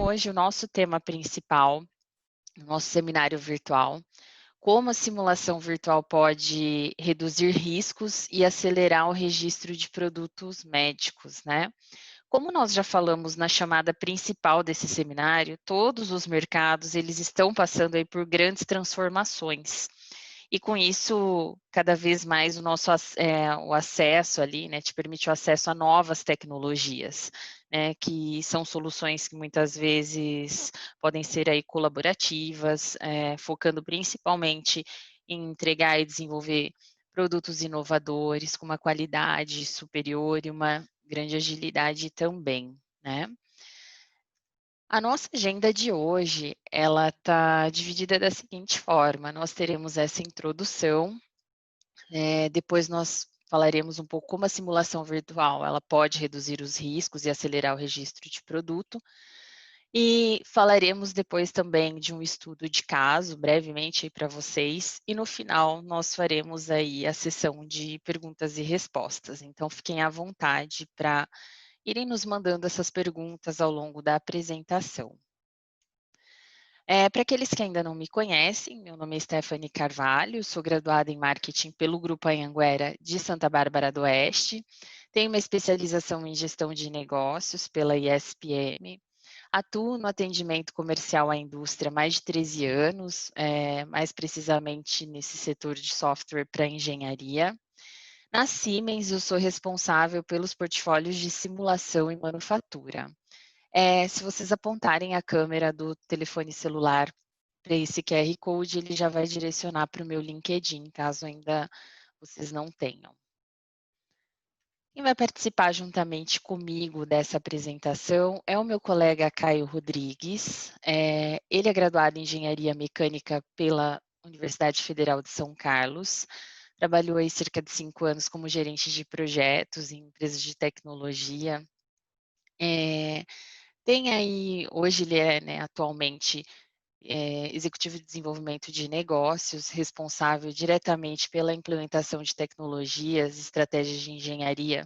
hoje o nosso tema principal, o nosso seminário virtual, como a simulação virtual pode reduzir riscos e acelerar o registro de produtos médicos, né? Como nós já falamos na chamada principal desse seminário, todos os mercados eles estão passando aí por grandes transformações. E com isso, cada vez mais o acesso ali, né, te permite o acesso a novas tecnologias, né, que são soluções que muitas vezes podem ser aí colaborativas, focando principalmente em entregar e desenvolver produtos inovadores com uma qualidade superior e uma grande agilidade também, né. A nossa agenda de hoje, ela está dividida da seguinte forma: nós teremos essa introdução, depois nós falaremos um pouco como a simulação virtual, ela pode reduzir os riscos e acelerar o registro de produto, e falaremos depois também de um estudo de caso, brevemente aí para vocês, e no final nós faremos aí a sessão de perguntas e respostas. Então fiquem à vontade para irem nos mandando essas perguntas ao longo da apresentação. Para aqueles que ainda não me conhecem, meu nome é Stephanie Carvalho, sou graduada em Marketing pelo Grupo Anhanguera de Santa Bárbara do Oeste, tenho uma especialização em Gestão de Negócios pela ISPM, atuo no atendimento comercial à indústria há mais de 13 anos, mais precisamente nesse setor de software para engenharia. Na Siemens, eu sou responsável pelos portfólios de simulação e manufatura. Se vocês apontarem a câmera do telefone celular para esse QR Code, ele já vai direcionar para o meu LinkedIn, caso ainda vocês não tenham. Quem vai participar juntamente comigo dessa apresentação é o meu colega Caio Rodrigues. Ele é graduado em Engenharia Mecânica pela Universidade Federal de São Carlos. Trabalhou aí cerca de 5 anos como gerente de projetos em empresas de tecnologia. Tem aí, hoje ele é, né, atualmente, executivo de desenvolvimento de negócios, responsável diretamente pela implementação de tecnologias, estratégias de engenharia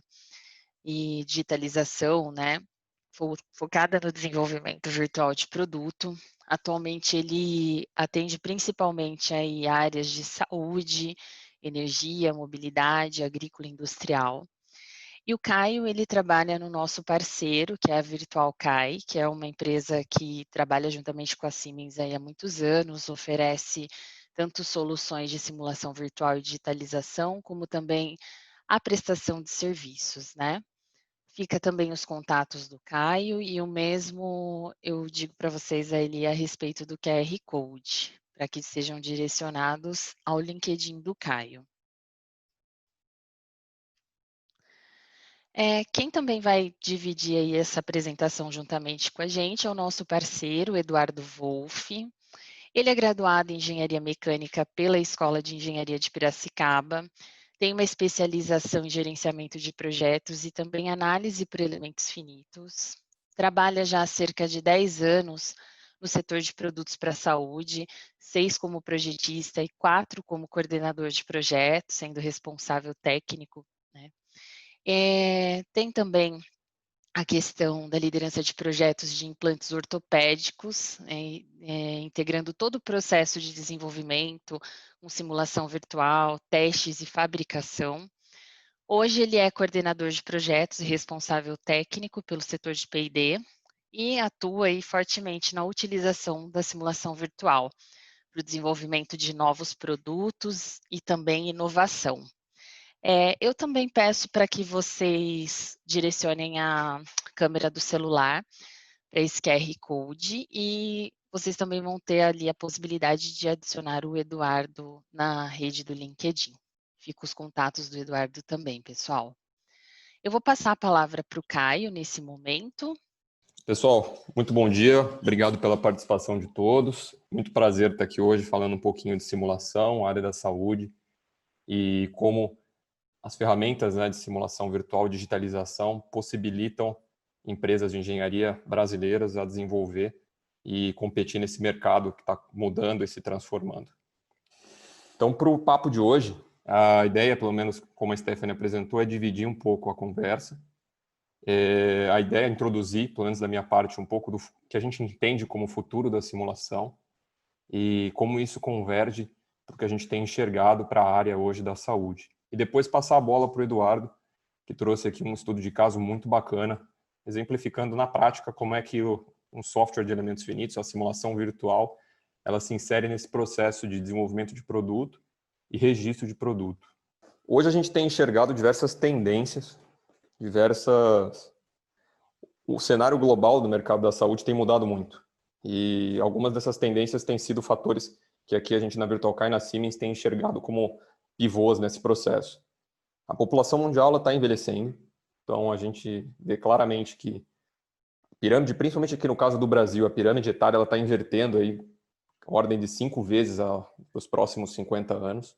e digitalização, né, focada no desenvolvimento virtual de produto. Atualmente ele atende principalmente aí áreas de saúde, energia, mobilidade, agrícola e industrial. E o Caio, ele trabalha no nosso parceiro, que é a Virtual Kai, que é uma empresa que trabalha juntamente com a Siemens aí há muitos anos, oferece tanto soluções de simulação virtual e digitalização, como também a prestação de serviços, né? Fica também os contatos do Caio e o mesmo eu digo para vocês ali a respeito do QR Code, para que sejam direcionados ao LinkedIn do Caio. Quem também vai dividir aí essa apresentação juntamente com a gente é o nosso parceiro, Eduardo Wolff. Ele é graduado em Engenharia Mecânica pela Escola de Engenharia de Piracicaba, tem uma especialização em gerenciamento de projetos e também análise por elementos finitos. Trabalha já há cerca de 10 anos no setor de produtos para a saúde, 6 como projetista e 4 como coordenador de projetos, sendo responsável técnico, né? Tem também a questão da liderança de projetos de implantes ortopédicos, integrando todo o processo de desenvolvimento, com simulação virtual, testes e fabricação. Hoje ele é coordenador de projetos e responsável técnico pelo setor de P&D e atua aí fortemente na utilização da simulação virtual para o desenvolvimento de novos produtos e também inovação. Eu também peço para que vocês direcionem a câmera do celular para esse QR Code e vocês também vão ter ali a possibilidade de adicionar o Eduardo na rede do LinkedIn. Fica os contatos do Eduardo também, pessoal. Eu vou passar a palavra para o Caio nesse momento. Pessoal, muito bom dia, obrigado pela participação de todos. Muito prazer estar aqui hoje falando um pouquinho de simulação, área da saúde e como as ferramentas, né, de simulação virtual e digitalização possibilitam empresas de engenharia brasileiras a desenvolver e competir nesse mercado que está mudando e se transformando. Então, para o papo de hoje, a ideia, pelo menos como a Stephanie apresentou, é dividir um pouco a conversa. A ideia é introduzir, pelo menos da minha parte, um pouco do que a gente entende como futuro da simulação e como isso converge para o que a gente tem enxergado para a área hoje da saúde. E depois passar a bola para o Eduardo, que trouxe aqui um estudo de caso muito bacana, exemplificando na prática como é que um software de elementos finitos, a simulação virtual, ela se insere nesse processo de desenvolvimento de produto e registro de produto. Hoje a gente tem enxergado diversas tendências, o cenário global do mercado da saúde tem mudado muito. E algumas dessas tendências têm sido fatores que aqui a gente na VirtualCar e na Siemens tem enxergado como pivôs nesse processo. A população mundial está envelhecendo, então a gente vê claramente que a pirâmide, principalmente aqui no caso do Brasil, a pirâmide etária está invertendo aí, ordem de 5 vezes para os próximos 50 anos.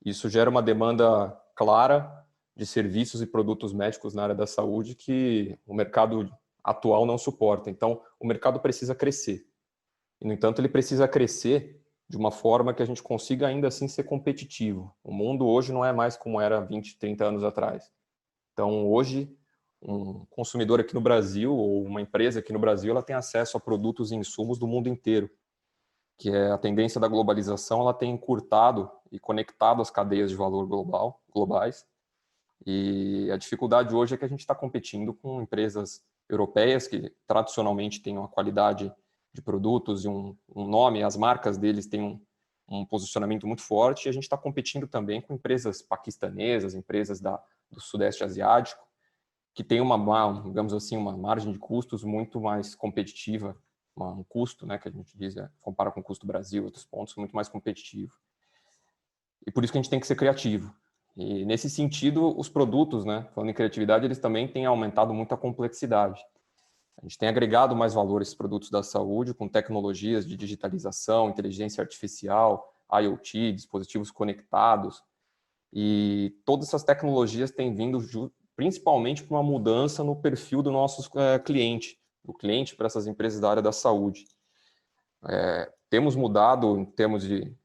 Isso gera uma demanda clara de serviços e produtos médicos na área da saúde que o mercado atual não suporta. Então, o mercado precisa crescer. E, no entanto, ele precisa crescer de uma forma que a gente consiga ainda assim ser competitivo. O mundo hoje não é mais como era 20, 30 anos atrás. Então, hoje, um consumidor aqui no Brasil ou uma empresa aqui no Brasil, ela tem acesso a produtos e insumos do mundo inteiro, que é a tendência da globalização, ela tem encurtado e conectado as cadeias de valor globais. E a dificuldade hoje é que a gente está competindo com empresas europeias que tradicionalmente têm uma qualidade de produtos e um nome, as marcas deles têm um posicionamento muito forte, e a gente está competindo também com empresas paquistanesas, empresas do Sudeste Asiático, que tem digamos assim, uma margem de custos muito mais competitiva, um custo, né, que a gente diz, compara com o custo do Brasil, outros pontos, muito mais competitivo. E por isso que a gente tem que ser criativo. E nesse sentido, os produtos, né, falando em criatividade, eles também têm aumentado muito a complexidade. A gente tem agregado mais valor a esses produtos da saúde com tecnologias de digitalização, inteligência artificial, IoT, dispositivos conectados. E todas essas tecnologias têm vindo principalmente para uma mudança no perfil do nosso cliente, do cliente para essas empresas da área da saúde. Temos mudado em termos de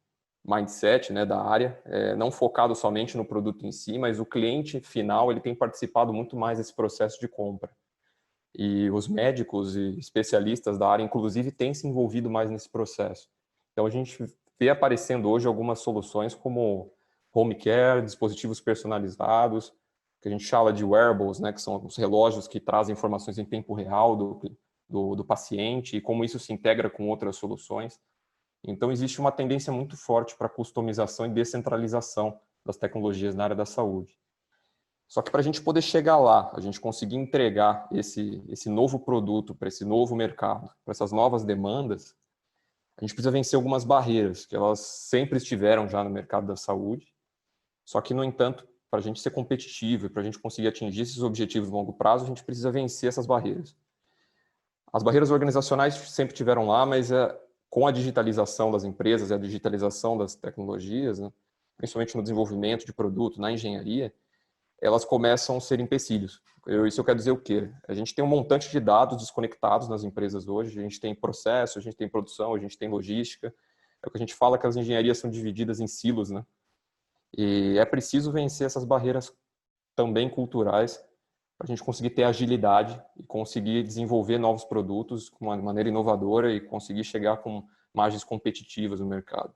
mindset, né, da área, não focado somente no produto em si, mas o cliente final ele tem participado muito mais desse processo de compra. E os médicos e especialistas da área, inclusive, têm se envolvido mais nesse processo. Então, a gente vê aparecendo hoje algumas soluções como home care, dispositivos personalizados, que a gente chama de wearables, né, que são os relógios que trazem informações em tempo real do paciente e como isso se integra com outras soluções. Então, existe uma tendência muito forte para customização e descentralização das tecnologias na área da saúde. Só que para a gente poder chegar lá, a gente conseguir entregar esse novo produto para esse novo mercado, para essas novas demandas, a gente precisa vencer algumas barreiras, que elas sempre estiveram já no mercado da saúde. Só que, no entanto, para a gente ser competitivo e para a gente conseguir atingir esses objetivos de longo prazo, a gente precisa vencer essas barreiras. As barreiras organizacionais sempre tiveram lá, mas com a digitalização das empresas e a digitalização das tecnologias, né, principalmente no desenvolvimento de produto, na engenharia, elas começam a ser empecilhos. Isso eu quero dizer o quê? A gente tem um montante de dados desconectados nas empresas hoje, a gente tem processo, a gente tem produção, a gente tem logística. É o que a gente fala que as engenharias são divididas em silos, né? E é preciso vencer essas barreiras também culturais para a gente conseguir ter agilidade e conseguir desenvolver novos produtos de uma maneira inovadora e conseguir chegar com margens competitivas no mercado.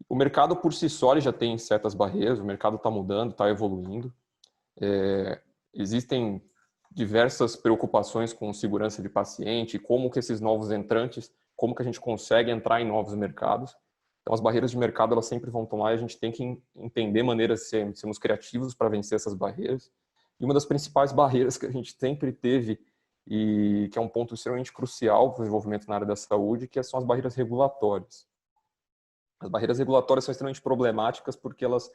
O mercado por si só ele já tem certas barreiras, o mercado está mudando, está evoluindo. Existem diversas preocupações com segurança de paciente, como que esses novos entrantes, como que a gente consegue entrar em novos mercados. Então, as barreiras de mercado elas sempre vão tomar e a gente tem que entender maneiras de sermos criativos para vencer essas barreiras. E uma das principais barreiras que a gente sempre teve e que é um ponto extremamente crucial para o desenvolvimento na área da saúde, que são as barreiras regulatórias. As barreiras regulatórias são extremamente problemáticas porque elas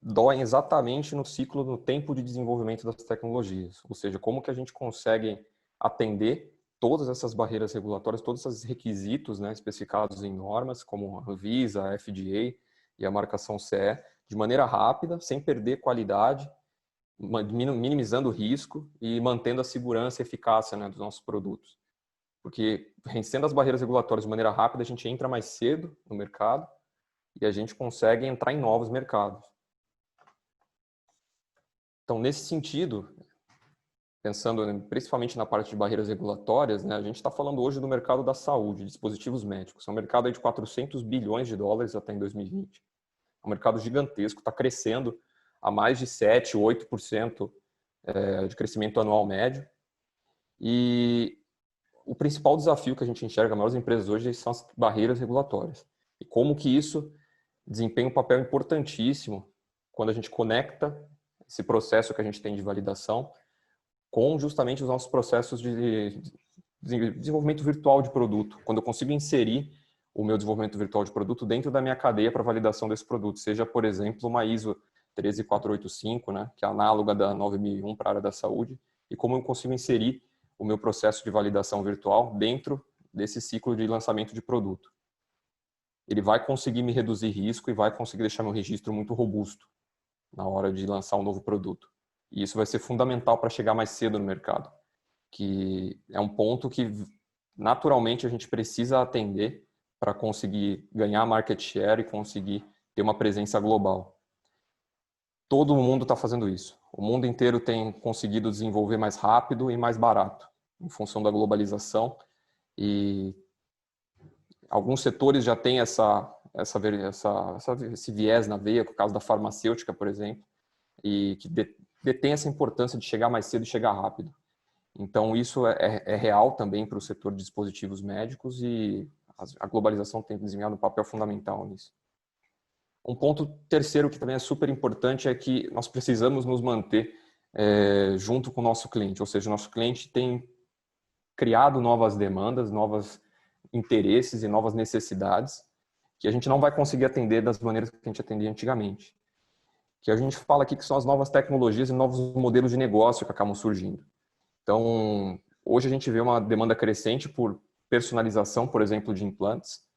doem exatamente no ciclo, no tempo de desenvolvimento das tecnologias. Ou seja, como que a gente consegue atender todas essas barreiras regulatórias, todos esses requisitos, né, especificados em normas, como a Anvisa, a FDA e a marcação CE, de maneira rápida, sem perder qualidade, minimizando o risco e mantendo a segurança e eficácia, né, dos nossos produtos. Porque vencendo as barreiras regulatórias de maneira rápida, a gente entra mais cedo no mercado e a gente consegue entrar em novos mercados. Então, nesse sentido, pensando principalmente na parte de barreiras regulatórias, né, a gente está falando hoje do mercado da saúde, dispositivos médicos. É um mercado aí de 400 bilhões de dólares até em 2020. É um mercado gigantesco, está crescendo a mais de 7, 8% de crescimento anual médio. E o principal desafio que a gente enxerga, as maiores empresas hoje, são as barreiras regulatórias. E como que isso desempenha um papel importantíssimo quando a gente conecta esse processo que a gente tem de validação com justamente os nossos processos de desenvolvimento virtual de produto. Quando eu consigo inserir o meu desenvolvimento virtual de produto dentro da minha cadeia para validação desse produto, seja, por exemplo, uma ISO 13485, né, que é análoga da 9001 para a área da saúde, e como eu consigo inserir o meu processo de validação virtual dentro desse ciclo de lançamento de produto. Ele vai conseguir me reduzir risco e vai conseguir deixar meu registro muito robusto na hora de lançar um novo produto. E isso vai ser fundamental para chegar mais cedo no mercado, que é um ponto que naturalmente a gente precisa atender para conseguir ganhar market share e conseguir ter uma presença global. Todo mundo está fazendo isso. O mundo inteiro tem conseguido desenvolver mais rápido e mais barato, em função da globalização. E alguns setores já têm esse viés na veia, por causa da farmacêutica, por exemplo, e que detém essa importância de chegar mais cedo e chegar rápido. Então, isso é real também para o setor de dispositivos médicos e a globalização tem desempenhado um papel fundamental nisso. Um ponto terceiro que também é super importante é que nós precisamos nos manter junto com o nosso cliente, ou seja, o nosso cliente tem criado novas demandas, novos interesses e novas necessidades que a gente não vai conseguir atender das maneiras que a gente atendia antigamente. Que a gente fala aqui que são as novas tecnologias e novos modelos de negócio que acabam surgindo. Então, hoje a gente vê uma demanda crescente por personalização, por exemplo, de implantes,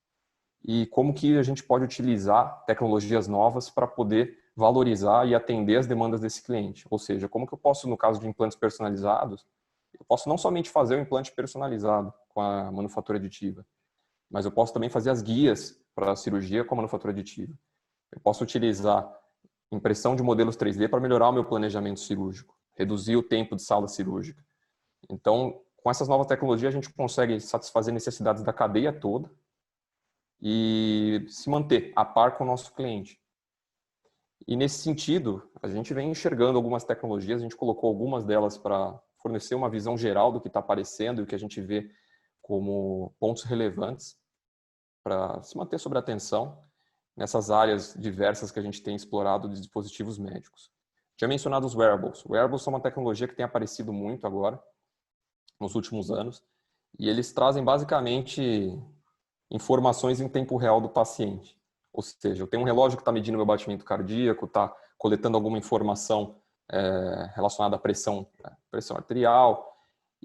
e como que a gente pode utilizar tecnologias novas para poder valorizar e atender as demandas desse cliente. Ou seja, como que eu posso, no caso de implantes personalizados, eu posso não somente fazer o implante personalizado com a manufatura aditiva, mas eu posso também fazer as guias para a cirurgia com a manufatura aditiva. Eu posso utilizar impressão de modelos 3D para melhorar o meu planejamento cirúrgico, reduzir o tempo de sala cirúrgica. Então, com essas novas tecnologias, a gente consegue satisfazer necessidades da cadeia toda e se manter a par com o nosso cliente. E nesse sentido, a gente vem enxergando algumas tecnologias, a gente colocou algumas delas para fornecer uma visão geral do que está aparecendo e o que a gente vê como pontos relevantes para se manter sob atenção nessas áreas diversas que a gente tem explorado de dispositivos médicos. Tinha mencionado os wearables. Wearables são uma tecnologia que tem aparecido muito agora, nos últimos anos, e eles trazem basicamente informações em tempo real do paciente. Ou seja, eu tenho um relógio que está medindo meu batimento cardíaco, está coletando alguma informação relacionada à pressão arterial,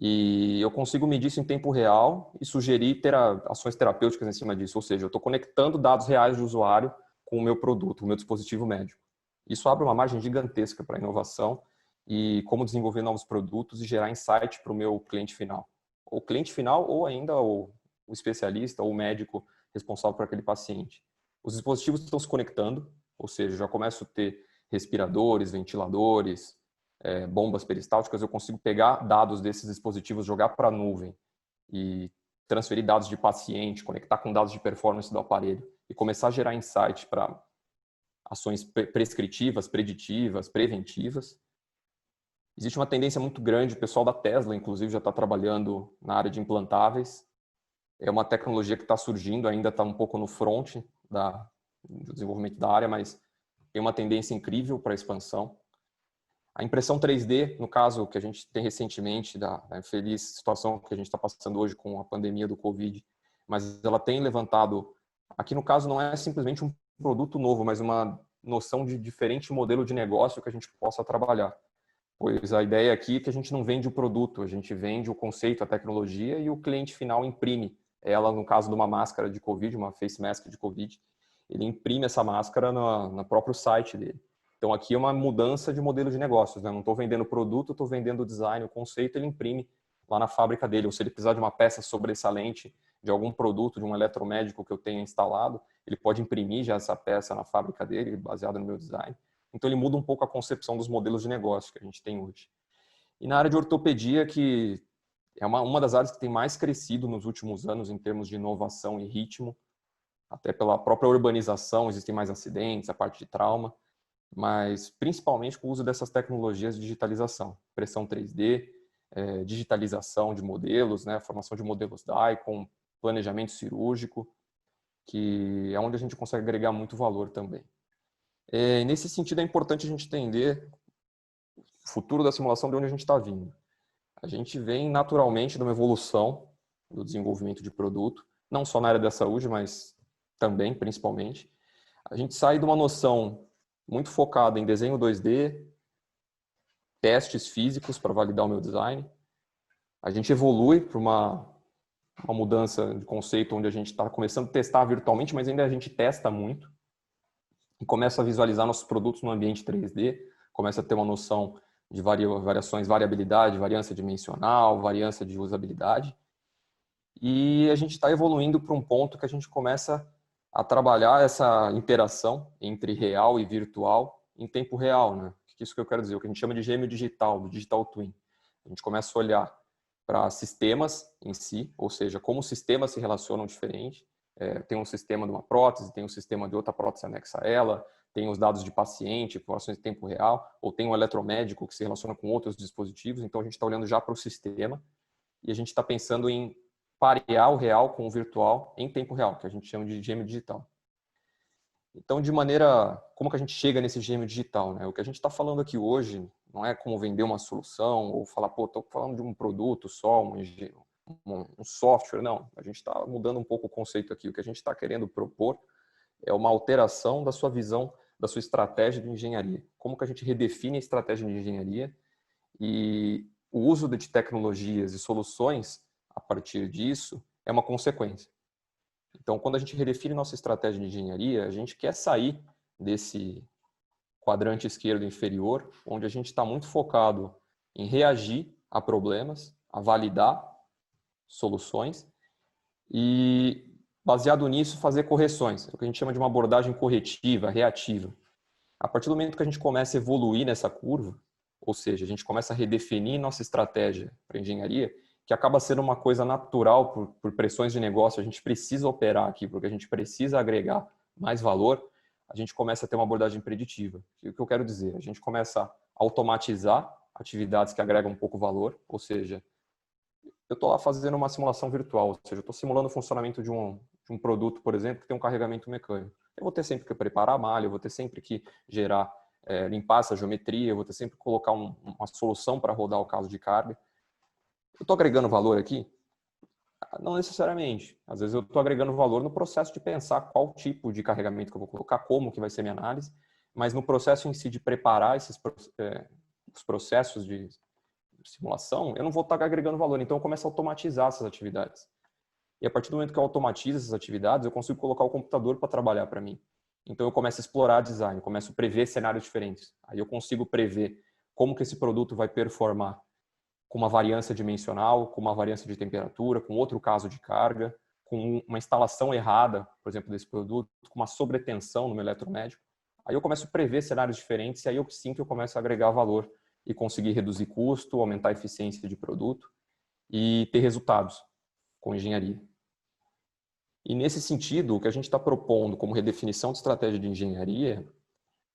e eu consigo medir isso em tempo real e sugerir ações terapêuticas em cima disso. Ou seja, eu estou conectando dados reais do usuário com o meu produto, o meu dispositivo médico. Isso abre uma margem gigantesca para a inovação e como desenvolver novos produtos e gerar insight para o meu cliente final. O cliente final ou ainda o especialista ou o médico responsável por aquele paciente. Os dispositivos estão se conectando, ou seja, já começo a ter respiradores, ventiladores, bombas peristálticas, eu consigo pegar dados desses dispositivos, jogar para a nuvem e transferir dados de paciente, conectar com dados de performance do aparelho e começar a gerar insight para ações prescritivas, preditivas, preventivas. Existe uma tendência muito grande, o pessoal da Tesla, inclusive, já está trabalhando na área de implantáveis. É uma tecnologia que está surgindo, ainda está um pouco no front do desenvolvimento da área, mas tem uma tendência incrível para a expansão. A impressão 3D, no caso que a gente tem recentemente, da infeliz situação que a gente está passando hoje com a pandemia do Covid, mas ela tem levantado, aqui no caso não é simplesmente um produto novo, mas uma noção de diferente modelo de negócio que a gente possa trabalhar. Pois a ideia aqui é que a gente não vende o produto, a gente vende o conceito, a tecnologia e o cliente final imprime ela, no caso de uma máscara de Covid, uma face mask de Covid, ele imprime essa máscara no próprio site dele. Então aqui é uma mudança de modelo de negócios, né? Eu não estou vendendo o produto, estou vendendo o design, o conceito, ele imprime lá na fábrica dele. Ou se ele precisar de uma peça sobressalente de algum produto, de um eletromédico que eu tenha instalado, ele pode imprimir já essa peça na fábrica dele, baseada no meu design. Então ele muda um pouco a concepção dos modelos de negócio que a gente tem hoje. E na área de ortopedia, que é uma das áreas que tem mais crescido nos últimos anos em termos de inovação e ritmo, até pela própria urbanização, existem mais acidentes, a parte de trauma, mas principalmente com o uso dessas tecnologias de digitalização, impressão 3D, digitalização de modelos, né, formação de modelos DAI com planejamento cirúrgico, que é onde a gente consegue agregar muito valor também. Nesse sentido, é importante a gente entender o futuro da simulação, de onde a gente está vindo. A gente vem naturalmente de uma evolução do desenvolvimento de produto, não só na área da saúde, mas também, principalmente. A gente sai de uma noção muito focada em desenho 2D, testes físicos para validar o meu design. A gente evolui para uma mudança de conceito onde a gente está começando a testar virtualmente, mas ainda a gente testa muito e começa a visualizar nossos produtos no ambiente 3D, começa a ter uma noção de variações, variabilidade, variância dimensional, variância de usabilidade. E a gente está evoluindo para um ponto que a gente começa a trabalhar essa interação entre real e virtual em tempo real, né? Isso que eu quero dizer, o que a gente chama de gêmeo digital, do digital twin. A gente começa a olhar para sistemas em si, ou seja, como os sistemas se relacionam diferente. Tem um sistema de uma prótese, tem um sistema de outra prótese anexa a ela, tem os dados de paciente, informações em tempo real, ou tem um eletromédico que se relaciona com outros dispositivos. Então, a gente está olhando já para o sistema e a gente está pensando em parear o real com o virtual em tempo real, que a gente chama de gêmeo digital. Então, como que a gente chega nesse gêmeo digital, né? O que a gente está falando aqui hoje não é como vender uma solução ou falar, estou falando de um produto só, um software, não. A gente está mudando um pouco o conceito aqui. O que a gente está querendo propor é uma alteração da sua visão, da sua estratégia de engenharia. Como que a gente redefine a estratégia de engenharia e o uso de tecnologias e soluções a partir disso é uma consequência. Então, quando a gente redefine nossa estratégia de engenharia, a gente quer sair desse quadrante esquerdo inferior, onde a gente está muito focado em reagir a problemas, a validar soluções e, baseado nisso, fazer correções. É o que a gente chama de uma abordagem corretiva, reativa. A partir do momento que a gente começa a evoluir nessa curva, ou seja, a gente começa a redefinir nossa estratégia para engenharia, que acaba sendo uma coisa natural por pressões de negócio, a gente precisa operar aqui, porque a gente precisa agregar mais valor, a gente começa a ter uma abordagem preditiva. O que eu quero dizer? A gente começa a automatizar atividades que agregam um pouco valor, ou seja, eu estou lá fazendo uma simulação virtual, ou seja, eu estou simulando o funcionamento de um produto, por exemplo, que tem um carregamento mecânico. Eu vou ter sempre que preparar a malha, eu vou ter sempre que limpar essa geometria, eu vou ter sempre que colocar uma solução para rodar o caso de carga. Eu estou agregando valor aqui? Não necessariamente. Às vezes eu estou agregando valor no processo de pensar qual tipo de carregamento que eu vou colocar, como que vai ser minha análise, mas no processo em si de preparar os processos de simulação, eu não vou estar agregando valor. Então eu começo a automatizar essas atividades. E a partir do momento que eu automatizo essas atividades, eu consigo colocar o computador para trabalhar para mim. Então eu começo a explorar design, começo a prever cenários diferentes. Aí eu consigo prever como que esse produto vai performar com uma variância dimensional, com uma variância de temperatura, com outro caso de carga, com uma instalação errada, por exemplo, desse produto, com uma sobretensão no meu eletromédico. Aí eu começo a prever cenários diferentes e aí eu sim que eu começo a agregar valor e conseguir reduzir custo, aumentar a eficiência de produto e ter resultados com engenharia. E nesse sentido, o que a gente está propondo como redefinição de estratégia de engenharia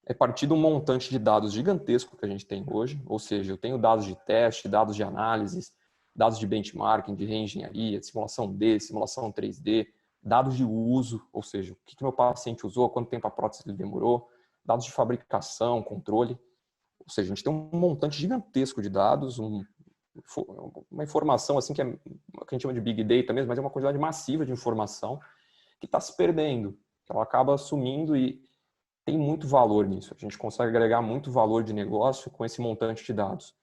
é partir de um montante de dados gigantesco que a gente tem hoje, ou seja, eu tenho dados de teste, dados de análise, dados de benchmarking, de reengenharia, de simulação D, simulação 3D, dados de uso, ou seja, o que meu paciente usou, quanto tempo a prótese ele demorou, dados de fabricação, controle, ou seja, a gente tem um montante gigantesco de dados, uma informação assim que a gente chama de Big Data mesmo, mas é uma quantidade massiva de informação que está se perdendo, que ela acaba sumindo e tem muito valor nisso. A gente consegue agregar muito valor de negócio com esse montante de dados.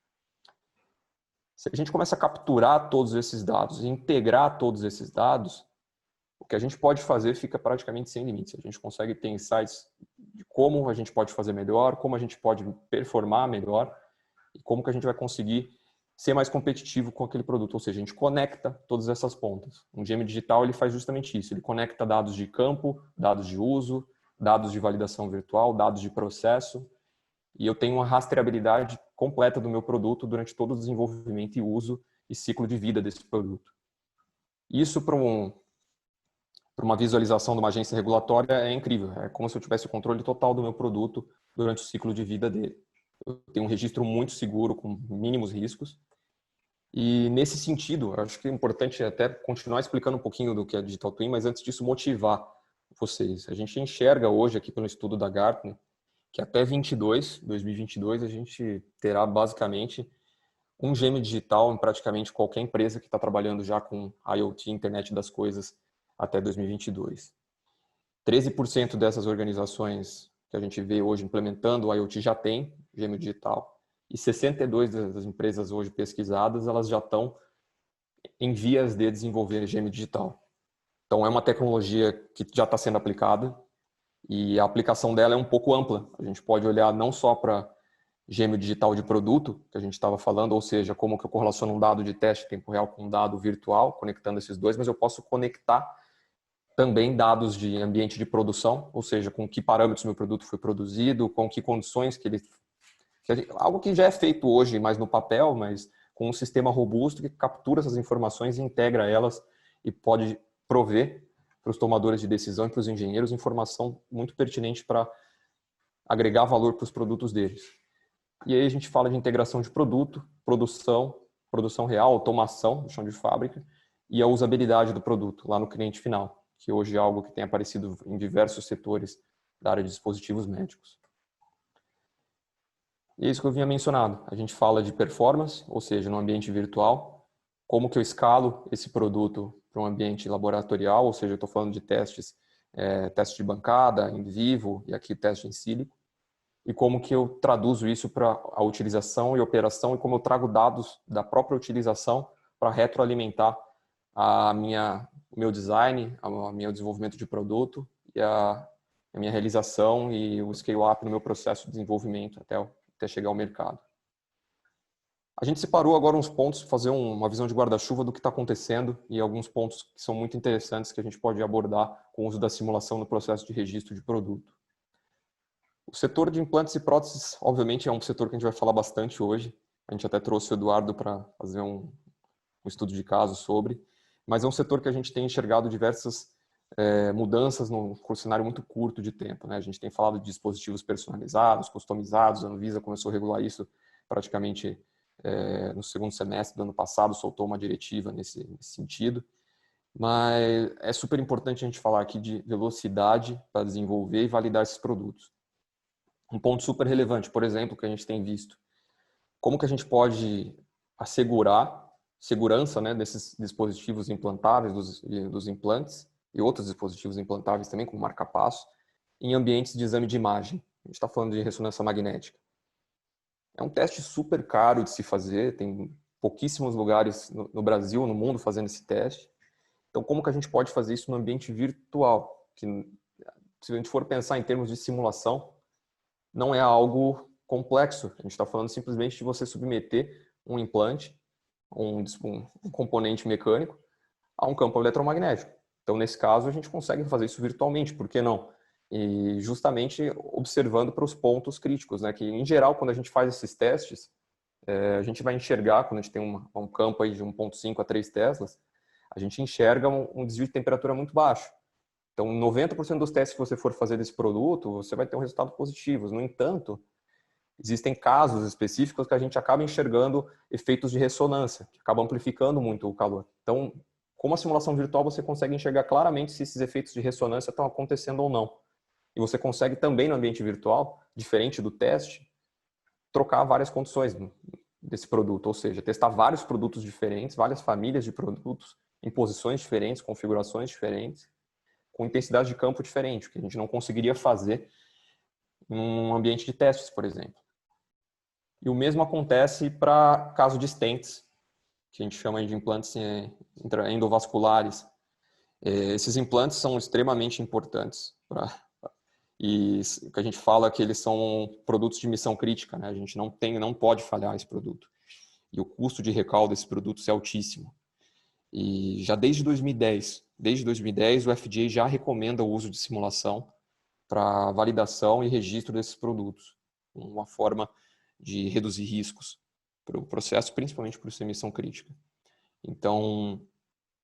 Se a gente começa a capturar todos esses dados e integrar todos esses dados, o que a gente pode fazer fica praticamente sem limites. A gente consegue ter insights de como a gente pode fazer melhor, como a gente pode performar melhor e como que a gente vai conseguir ser mais competitivo com aquele produto. Ou seja, a gente conecta todas essas pontas. Um gêmeo digital ele faz justamente isso. Ele conecta dados de campo, dados de uso, dados de validação virtual, dados de processo e eu tenho uma rastreabilidade completa do meu produto durante todo o desenvolvimento e uso e ciclo de vida desse produto. Isso para uma visualização de uma agência regulatória é incrível. É como se eu tivesse o controle total do meu produto durante o ciclo de vida dele. Eu tenho um registro muito seguro, com mínimos riscos. E nesse sentido, acho que é importante até continuar explicando um pouquinho do que é Digital Twin, mas antes disso motivar vocês. A gente enxerga hoje aqui pelo estudo da Gartner que até 2022 a gente terá basicamente um gêmeo digital em praticamente qualquer empresa que está trabalhando já com IoT, Internet das Coisas, até 2022. 13% dessas organizações que a gente vê hoje implementando o IoT já tem gêmeo digital, e 62% das empresas hoje pesquisadas, elas já estão em vias de desenvolver gêmeo digital. Então, é uma tecnologia que já está sendo aplicada, e a aplicação dela é um pouco ampla. A gente pode olhar não só para gêmeo digital de produto, que a gente estava falando, ou seja, como que eu correlaciono um dado de teste em tempo real com um dado virtual, conectando esses dois, mas eu posso conectar também dados de ambiente de produção, ou seja, com que parâmetros meu produto foi produzido, com que condições que ele... algo que já é feito hoje, mais no papel, mas com um sistema robusto que captura essas informações e integra elas e pode prover para os tomadores de decisão e para os engenheiros informação muito pertinente para agregar valor para os produtos deles. E aí a gente fala de integração de produto, produção real, automação do chão de fábrica e a usabilidade do produto lá no cliente final, que hoje é algo que tem aparecido em diversos setores da área de dispositivos médicos. E é isso que eu vinha mencionado. A gente fala de performance, ou seja, no ambiente virtual, como que eu escalo esse produto para um ambiente laboratorial, ou seja, eu estou falando de testes, teste de bancada, in vivo e aqui teste em sílico, e como que eu traduzo isso para a utilização e operação e como eu trago dados da própria utilização para retroalimentar o meu design, o meu desenvolvimento de produto e a minha realização e o scale-up no meu processo de desenvolvimento até chegar ao mercado. A gente separou agora uns pontos, fazer uma visão de guarda-chuva do que está acontecendo e alguns pontos que são muito interessantes que a gente pode abordar com o uso da simulação no processo de registro de produto. O setor de implantes e próteses, obviamente, é um setor que a gente vai falar bastante hoje. A gente até trouxe o Eduardo para fazer um estudo de caso sobre, mas é um setor que a gente tem enxergado diversas mudanças num cenário muito curto de tempo, né? A gente tem falado de dispositivos personalizados, customizados, a Anvisa começou a regular isso praticamente no segundo semestre do ano passado, soltou uma diretiva nesse sentido, mas é super importante a gente falar aqui de velocidade para desenvolver e validar esses produtos. Um ponto super relevante, por exemplo, que a gente tem visto, como que a gente pode assegurar segurança, né, desses dispositivos implantáveis, dos implantes e outros dispositivos implantáveis também, como marca-passo, em ambientes de exame de imagem. A gente está falando de ressonância magnética. É um teste super caro de se fazer, tem pouquíssimos lugares no Brasil, no mundo, fazendo esse teste. Então, como que a gente pode fazer isso no ambiente virtual? Que, se a gente for pensar em termos de simulação, não é algo complexo. A gente está falando simplesmente de você submeter um implante, um componente mecânico, a um campo eletromagnético. Então, nesse caso, a gente consegue fazer isso virtualmente, por que não? E justamente observando para os pontos críticos, né? Que em geral, quando a gente faz esses testes, a gente vai enxergar, quando a gente tem um campo aí de 1,5 a 3 teslas, a gente enxerga um desvio de temperatura muito baixo. Então, 90% dos testes que você for fazer desse produto, você vai ter um resultado positivo. No entanto, existem casos específicos que a gente acaba enxergando efeitos de ressonância, que acabam amplificando muito o calor. Então, com a simulação virtual, você consegue enxergar claramente se esses efeitos de ressonância estão acontecendo ou não. E você consegue também no ambiente virtual, diferente do teste, trocar várias condições desse produto, ou seja, testar vários produtos diferentes, várias famílias de produtos em posições diferentes, configurações diferentes, com intensidade de campo diferente, que a gente não conseguiria fazer em um ambiente de testes, por exemplo. E o mesmo acontece para caso de stents, que a gente chama de implantes endovasculares. Esses implantes são extremamente importantes e o que a gente fala é que eles são produtos de missão crítica, né? A gente não pode falhar esse produto. E o custo de recall desses produtos é altíssimo. E já desde 2010, o FDA já recomenda o uso de simulação para validação e registro desses produtos. uma forma de reduzir riscos para o processo, principalmente por ser missão crítica. Então,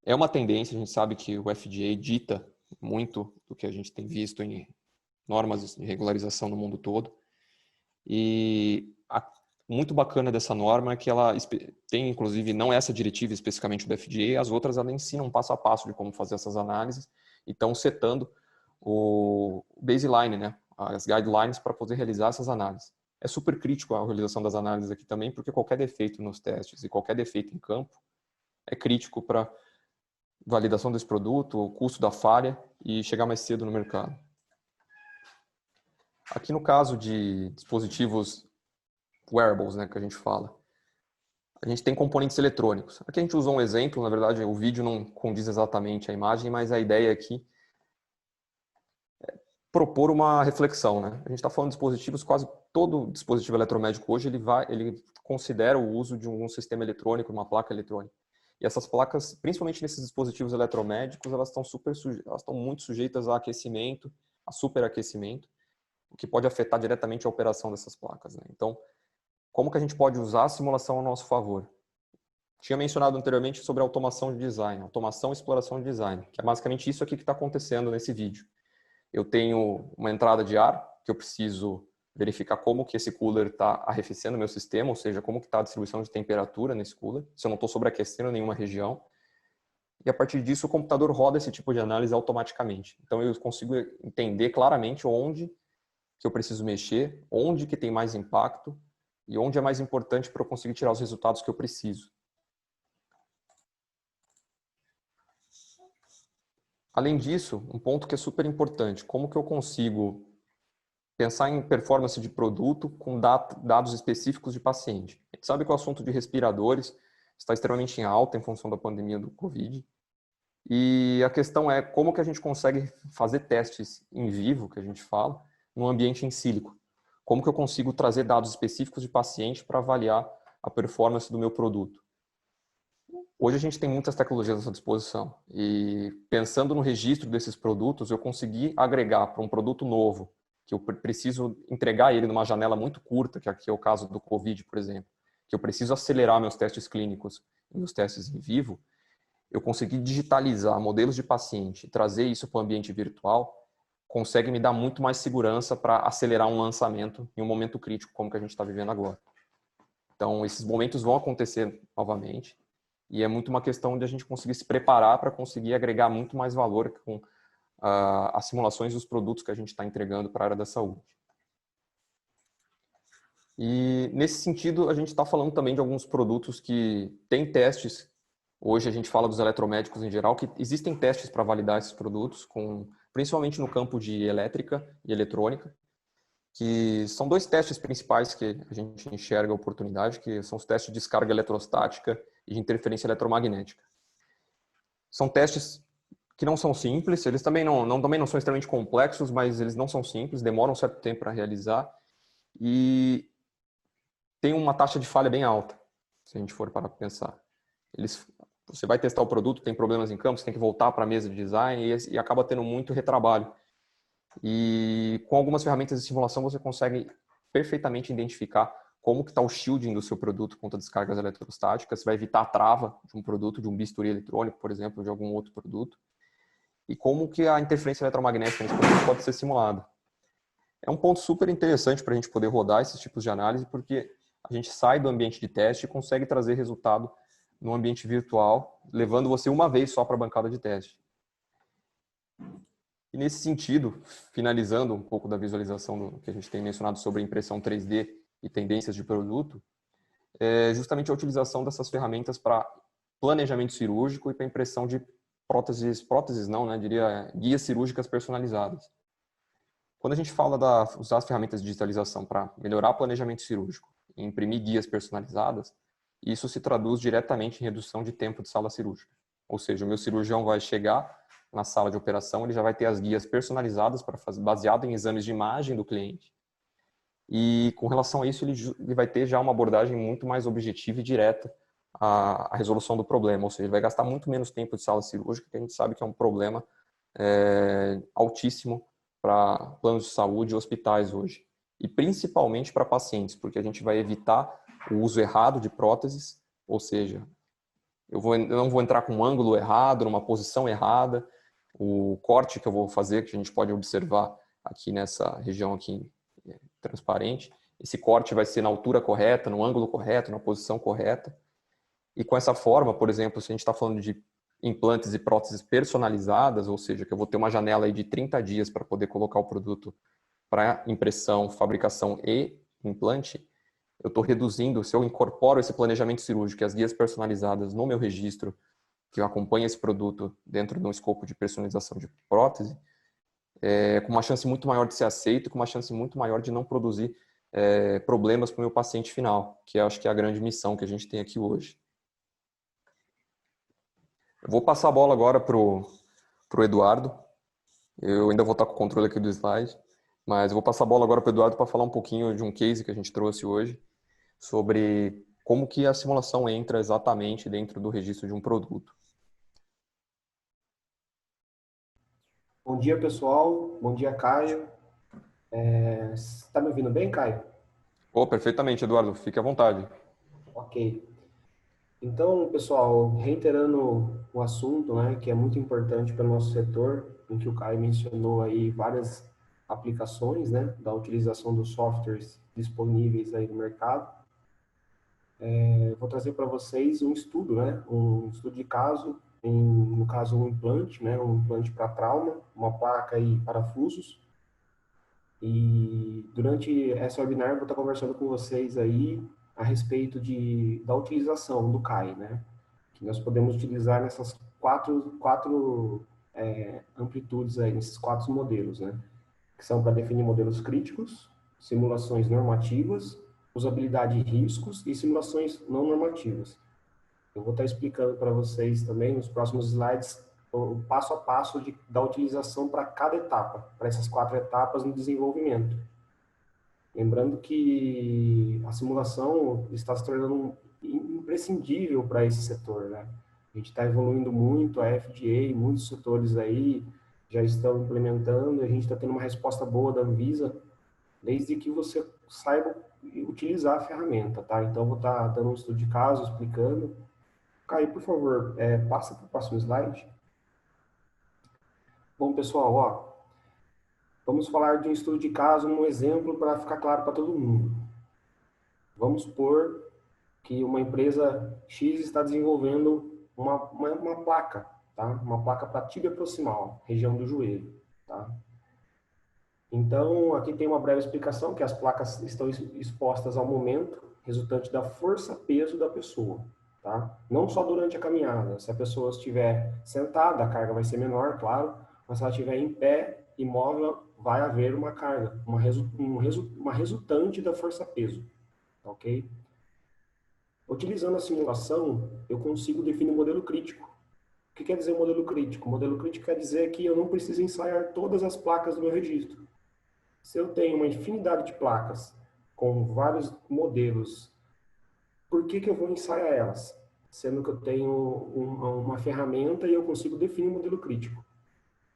é uma tendência, a gente sabe que o FDA dita muito do que a gente tem visto em normas de regularização no mundo todo. E muito bacana dessa norma é que ela tem, inclusive, não essa diretiva especificamente do FDA, as outras ela ensinam passo a passo de como fazer essas análises e estão setando o baseline, né? As guidelines para poder realizar essas análises. É super crítico a realização das análises aqui também, porque qualquer defeito nos testes e qualquer defeito em campo é crítico para validação desse produto, o custo da falha e chegar mais cedo no mercado. Aqui no caso de dispositivos wearables, né, que a gente fala, a gente tem componentes eletrônicos. Aqui a gente usou um exemplo, na verdade o vídeo não condiz exatamente a imagem, mas a ideia aqui é propor uma reflexão, né? A gente está falando de dispositivos, quase todo dispositivo eletromédico hoje ele considera o uso de um sistema eletrônico, uma placa eletrônica. E essas placas, principalmente nesses dispositivos eletromédicos, elas estão muito sujeitas a aquecimento, a superaquecimento, o que pode afetar diretamente a operação dessas placas, né? Então, como que a gente pode usar a simulação a nosso favor? Tinha mencionado anteriormente sobre automação de design, automação e exploração de design, que é basicamente isso aqui que está acontecendo nesse vídeo. Eu tenho uma entrada de ar, que eu preciso verificar como que esse cooler está arrefecendo o meu sistema, ou seja, como que está a distribuição de temperatura nesse cooler, se eu não estou sobreaquecendo nenhuma região. E a partir disso o computador roda esse tipo de análise automaticamente. Então eu consigo entender claramente onde que eu preciso mexer, onde que tem mais impacto e onde é mais importante para eu conseguir tirar os resultados que eu preciso. Além disso, um ponto que é super importante, como que eu consigo pensar em performance de produto com dados específicos de paciente. A gente sabe que o assunto de respiradores está extremamente em alta em função da pandemia do Covid. E a questão é como que a gente consegue fazer testes em vivo, que a gente fala, num ambiente em sílico. Como que eu consigo trazer dados específicos de paciente para avaliar a performance do meu produto. Hoje a gente tem muitas tecnologias à nossa disposição e pensando no registro desses produtos, eu consegui agregar para um produto novo, que eu preciso entregar ele numa janela muito curta, que aqui é o caso do Covid, por exemplo, que eu preciso acelerar meus testes clínicos e meus testes em vivo, eu consegui digitalizar modelos de paciente e trazer isso para o ambiente virtual, consegue me dar muito mais segurança para acelerar um lançamento em um momento crítico como que a gente está vivendo agora. Então, esses momentos vão acontecer novamente e é muito uma questão de a gente conseguir se preparar para conseguir agregar muito mais valor com as simulações dos produtos que a gente está entregando para a área da saúde. E, nesse sentido, a gente está falando também de alguns produtos que têm testes. Hoje a gente fala dos eletromédicos em geral, que existem testes para validar esses produtos, principalmente no campo de elétrica e eletrônica, que são dois testes principais que a gente enxerga a oportunidade, que são os testes de descarga eletrostática e de interferência eletromagnética. São testes que não são simples, eles também não são extremamente complexos, mas eles não são simples, demoram um certo tempo para realizar e tem uma taxa de falha bem alta, se a gente for parar para pensar. Você vai testar o produto, tem problemas em campo, você tem que voltar para a mesa de design e acaba tendo muito retrabalho. E com algumas ferramentas de simulação você consegue perfeitamente identificar como que está o shielding do seu produto contra descargas eletrostáticas, você vai evitar a trava de um produto, de um bisturi eletrônico, por exemplo, de algum outro produto, e como que a interferência eletromagnética nesse produto pode ser simulada. É um ponto super interessante para a gente poder rodar esses tipos de análise, porque a gente sai do ambiente de teste e consegue trazer resultado no ambiente virtual, levando você uma vez só para a bancada de teste. E nesse sentido, finalizando um pouco da visualização do que a gente tem mencionado sobre impressão 3D e tendências de produto, é justamente a utilização dessas ferramentas para planejamento cirúrgico e para impressão de próteses não, né, diria guias cirúrgicas personalizadas. Quando a gente fala de usar as ferramentas de digitalização para melhorar o planejamento cirúrgico e imprimir guias personalizadas, isso se traduz diretamente em redução de tempo de sala cirúrgica. Ou seja, o meu cirurgião vai chegar na sala de operação, ele já vai ter as guias personalizadas baseado em exames de imagem do cliente. E com relação a isso, ele vai ter já uma abordagem muito mais objetiva e direta à resolução do problema. Ou seja, ele vai gastar muito menos tempo de sala cirúrgica, que a gente sabe que é um problema altíssimo para planos de saúde e hospitais hoje. e principalmente para pacientes, porque a gente vai evitar o uso errado de próteses, ou seja, eu não vou entrar com um ângulo errado, numa posição errada. O corte que eu vou fazer, que a gente pode observar aqui nessa região aqui transparente, esse corte vai ser na altura correta, no ângulo correto, na posição correta. E com essa forma, por exemplo, se a gente está falando de implantes e próteses personalizadas, ou seja, que eu vou ter uma janela aí de 30 dias para poder colocar o produto para impressão, fabricação e implante, eu estou reduzindo, se eu incorporo esse planejamento cirúrgico e as guias personalizadas no meu registro, que acompanha esse produto dentro de um escopo de personalização de prótese, com uma chance muito maior de ser aceito, com uma chance muito maior de não produzir problemas para o meu paciente final, que acho que é a grande missão que a gente tem aqui hoje. Eu vou passar a bola agora para o Eduardo. Eu ainda vou estar com o controle aqui do slide, mas eu vou passar a bola agora para o Eduardo para falar um pouquinho de um case que a gente trouxe hoje, sobre como que a simulação entra exatamente dentro do registro de um produto. Bom dia, pessoal. Bom dia, Caio. Está me ouvindo bem, Caio? Perfeitamente, Eduardo. Fique à vontade. Ok. Então, pessoal, reiterando o assunto, né, que é muito importante para o nosso setor, em que o Caio mencionou aí várias aplicações, né, da utilização dos softwares disponíveis aí no mercado. Eu vou trazer para vocês um estudo, né, um estudo de caso, no caso um implante, né, um implante para trauma, uma placa e parafusos. E durante essa webinar eu vou estar conversando com vocês aí a respeito da utilização do CAI, né? Que nós podemos utilizar nessas quatro amplitudes aí, nesses 4 modelos, né? Que são para definir modelos críticos, simulações normativas, usabilidade e riscos e simulações não normativas. Eu vou estar explicando para vocês também nos próximos slides o passo a passo da utilização para cada etapa, para essas 4 etapas no desenvolvimento. Lembrando que a simulação está se tornando imprescindível para esse setor, né? A gente está evoluindo muito, a FDA, muitos setores aí já estão implementando, a gente está tendo uma resposta boa da Anvisa, desde que você saiba utilizar a ferramenta, tá? Então, eu vou estar dando um estudo de caso, explicando. Caio, por favor, passa para o próximo slide. Bom, pessoal, ó, vamos falar de um estudo de caso, um exemplo para ficar claro para todo mundo. Vamos supor que uma empresa X está desenvolvendo uma placa, tá? Uma placa para tíbia proximal, região do joelho, tá? Então, aqui tem uma breve explicação que as placas estão expostas ao momento resultante da força-peso da pessoa, tá? Não só durante a caminhada. Se a pessoa estiver sentada, a carga vai ser menor, claro, mas se ela estiver em pé, imóvel, vai haver uma carga, uma resultante da força-peso, ok? Utilizando a simulação, eu consigo definir um modelo crítico. O que quer dizer modelo crítico? Modelo crítico quer dizer que eu não preciso ensaiar todas as placas do meu registro. Se eu tenho uma infinidade de placas com vários modelos, por que eu vou ensaiar elas? Sendo que eu tenho uma ferramenta e eu consigo definir um modelo crítico.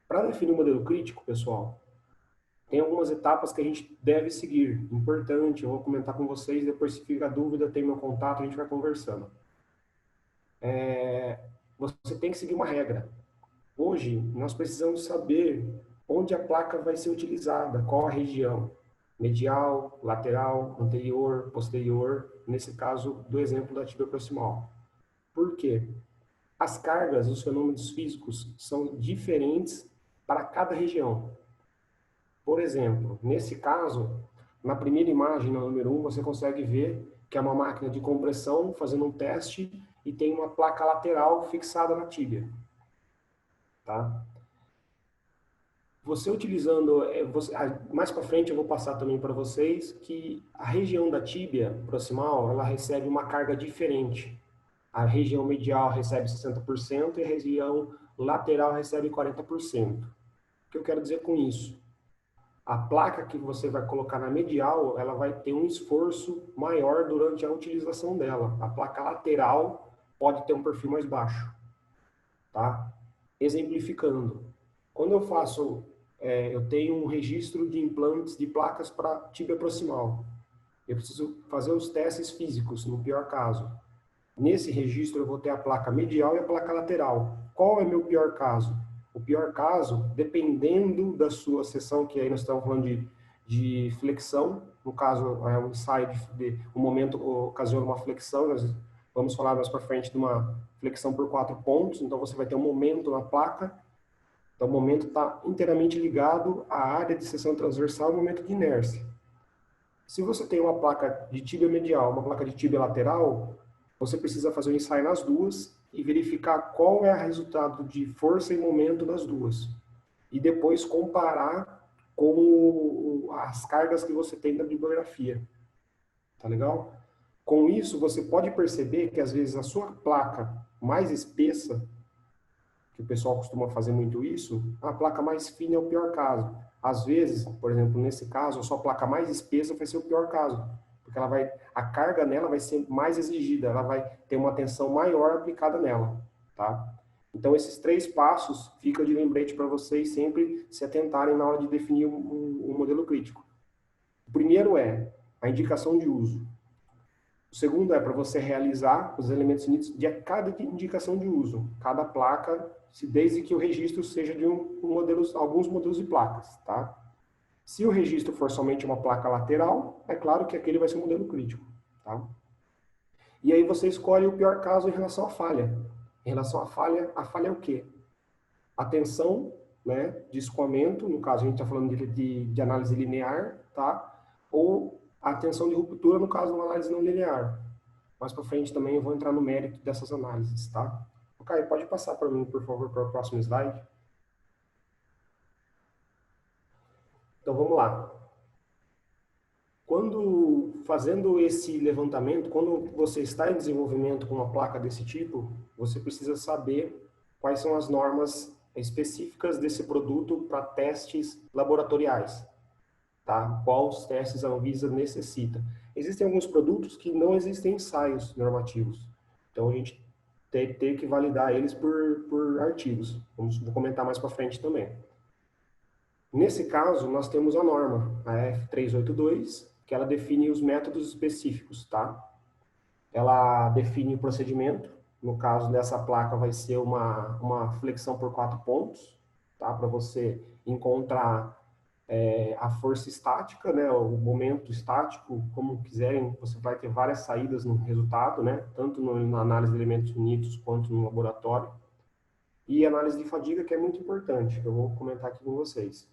Para definir um modelo crítico, pessoal, tem algumas etapas que a gente deve seguir. Importante, eu vou comentar com vocês, depois se ficar dúvida, tem meu contato, a gente vai conversando. Você tem que seguir uma regra. Hoje, nós precisamos saber onde a placa vai ser utilizada, qual a região. Medial, lateral, anterior, posterior, nesse caso do exemplo da tíbia proximal. Por quê? As cargas, os fenômenos físicos são diferentes para cada região. Por exemplo, nesse caso, na primeira imagem, na número 1, você consegue ver que é uma máquina de compressão fazendo um teste e tem uma placa lateral fixada na tíbia. Tá? Você utilizando, mais para frente eu vou passar também para vocês que a região da tíbia proximal, ela recebe uma carga diferente. A região medial recebe 60% e a região lateral recebe 40%. O que eu quero dizer com isso? A placa que você vai colocar na medial, ela vai ter um esforço maior durante a utilização dela. A placa lateral pode ter um perfil mais baixo. Tá? Exemplificando, quando eu faço eu tenho um registro de implantes de placas para tíbia proximal. Eu preciso fazer os testes físicos, no pior caso. Nesse registro eu vou ter a placa medial e a placa lateral. Qual é meu pior caso? O pior caso, dependendo da sua seção, que aí nós estamos falando de flexão, no caso é um ensaio um momento ocasiona uma flexão, nós vamos falar mais para frente de uma flexão por 4 pontos, então você vai ter um momento na placa, então o momento está inteiramente ligado à área de seção transversal e ao momento de inércia. Se você tem uma placa de tíbia medial, uma placa de tíbia lateral, você precisa fazer o ensaio nas duas e verificar qual é o resultado de força e momento das duas. E depois comparar com as cargas que você tem da bibliografia. Tá legal? Com isso, você pode perceber que às vezes a sua placa mais espessa, que o pessoal costuma fazer muito isso, a placa mais fina é o pior caso. Às vezes, por exemplo, nesse caso, a sua placa mais espessa vai ser o pior caso, porque a carga nela vai ser mais exigida, ela vai ter uma tensão maior aplicada nela, tá? Então, esses 3 passos fica de lembrete para vocês sempre se atentarem na hora de definir um modelo crítico. O primeiro é a indicação de uso. O segundo é para você realizar os elementos unidos de cada indicação de uso. Cada placa, desde que o registro seja de alguns modelos de placas, tá? Se o registro for somente uma placa lateral, é claro que aquele vai ser um modelo crítico, tá? E aí você escolhe o pior caso em relação à falha. Em relação à falha é o quê? A tensão, né, de escoamento, no caso a gente está falando de análise linear, tá? Ou a tensão de ruptura, no caso de uma análise não linear. Mais para frente também eu vou entrar no mérito dessas análises, tá? Ok, pode passar para mim, por favor, para o próximo slide. Então vamos lá. Quando fazendo esse levantamento, quando você está em desenvolvimento com uma placa desse tipo, você precisa saber quais são as normas específicas desse produto para testes laboratoriais, tá? Quais testes a Anvisa necessita. Existem alguns produtos que não existem ensaios normativos, então a gente tem que validar eles por artigos. Vou comentar mais para frente também. Nesse caso, nós temos a norma, a F382, que ela define os métodos específicos, tá? Ela define o procedimento. No caso dessa placa, vai ser uma flexão por 4 pontos, tá? Para você encontrar a força estática, né? O momento estático, como quiserem, você vai ter várias saídas no resultado, né? Tanto na análise de elementos finitos quanto no laboratório. E análise de fadiga, que é muito importante, que eu vou comentar aqui com vocês.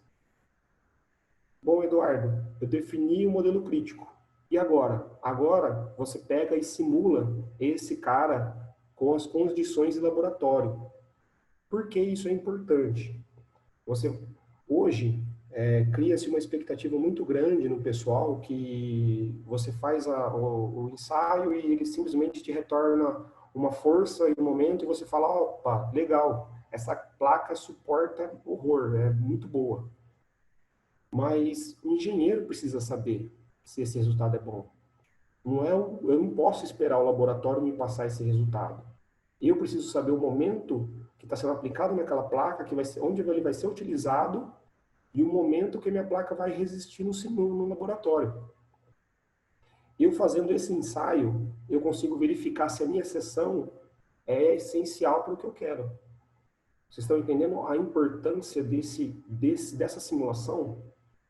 Bom, Eduardo, eu defini o modelo crítico. E agora? Agora você pega e simula esse cara com as condições de laboratório. Por que isso é importante? Hoje, cria-se uma expectativa muito grande no pessoal que você faz o ensaio e ele simplesmente te retorna uma força e um momento e você fala, opa, legal, essa placa suporta horror, é muito boa. Mas o engenheiro precisa saber se esse resultado é bom. Eu não posso esperar o laboratório me passar esse resultado. Eu preciso saber o momento que está sendo aplicado naquela placa, onde ele vai ser utilizado e o momento que a minha placa vai resistir no laboratório. Eu fazendo esse ensaio, eu consigo verificar se a minha seção é essencial para o que eu quero. Vocês estão entendendo a importância dessa simulação?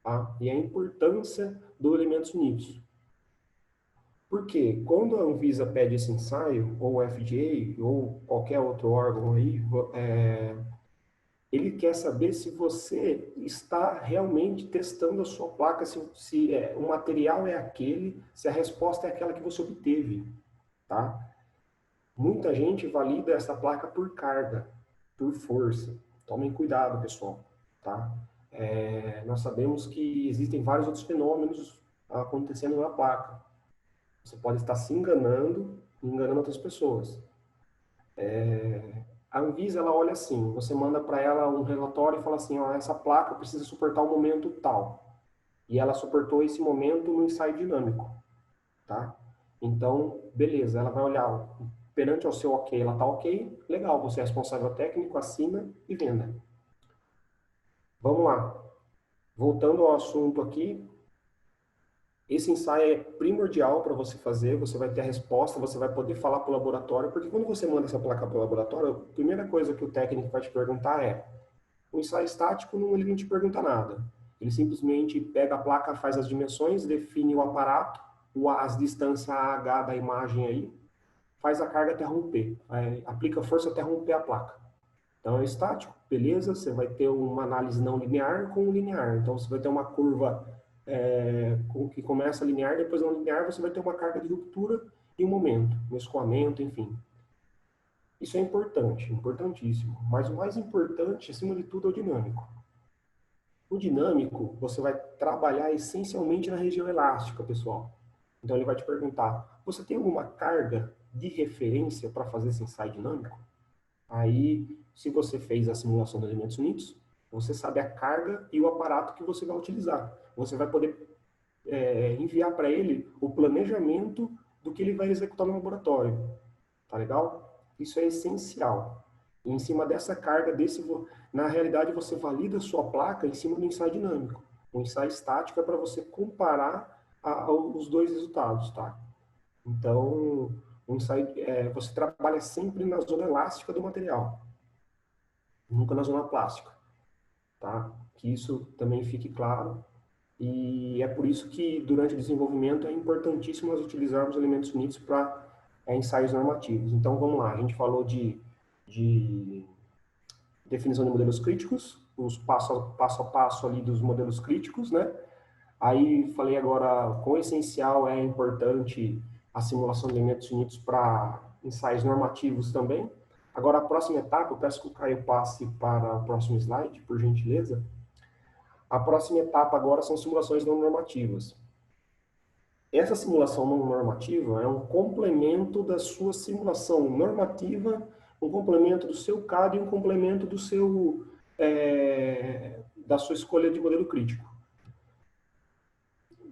Tá? E a importância do elementos unidos. Porque quando a Anvisa pede esse ensaio, ou o FDA, ou qualquer outro órgão aí, ele quer saber se você está realmente testando a sua placa, se o material é aquele, se a resposta é aquela que você obteve, tá? Muita gente valida essa placa por carga, por força. Tomem cuidado, pessoal, tá? Nós sabemos que existem vários outros fenômenos acontecendo na placa. Você pode estar se enganando e enganando outras pessoas. A Anvisa, ela olha assim, você manda para ela um relatório e fala assim, ó, essa placa precisa suportar um momento tal. E ela suportou esse momento no ensaio dinâmico, tá? Então, beleza, ela vai olhar, perante ao seu ok, ela tá ok, legal, você é responsável técnico, assina e venda. Vamos lá. Voltando ao assunto aqui, esse ensaio é primordial para você fazer, você vai ter a resposta, você vai poder falar para o laboratório, porque quando você manda essa placa para o laboratório, a primeira coisa que o técnico vai te perguntar é, o ensaio estático, ele não te pergunta nada. Ele simplesmente pega a placa, faz as dimensões, define o aparato, as distâncias AH da imagem aí, faz a carga até romper, aplica força até romper a placa. Então é estático, beleza, você vai ter uma análise não linear com linear. Então você vai ter uma curva que começa linear, depois não linear, você vai ter uma carga de ruptura e um momento, um escoamento, enfim. Isso é importante, importantíssimo. Mas o mais importante, acima de tudo, é o dinâmico. O dinâmico, você vai trabalhar essencialmente na região elástica, pessoal. Então ele vai te perguntar, você tem alguma carga de referência para fazer esse ensaio dinâmico? Aí, se você fez a simulação de elementos unidos, você sabe a carga e o aparato que você vai utilizar. Você vai poder enviar para ele o planejamento do que ele vai executar no laboratório. Tá legal? Isso é essencial. E em cima dessa carga, na realidade, você valida a sua placa em cima do ensaio dinâmico. O ensaio estático é para você comparar os dois resultados, tá? Então, o ensaio, você trabalha sempre na zona elástica do material, nunca na zona plástica, tá? Que isso também fique claro. E é por isso que, durante o desenvolvimento, é importantíssimo nós utilizarmos elementos unidos para ensaios normativos. Então, vamos lá. A gente falou de definição de modelos críticos, os passo a passo ali dos modelos críticos, né? Aí, falei agora, quão essencial é importante a simulação de elementos unidos para ensaios normativos também. Agora, a próxima etapa, eu peço que o Caio passe para o próximo slide, por gentileza. A próxima etapa agora são simulações não normativas. Essa simulação não normativa é um complemento da sua simulação normativa, um complemento do seu CAD e um complemento do da sua escolha de modelo crítico.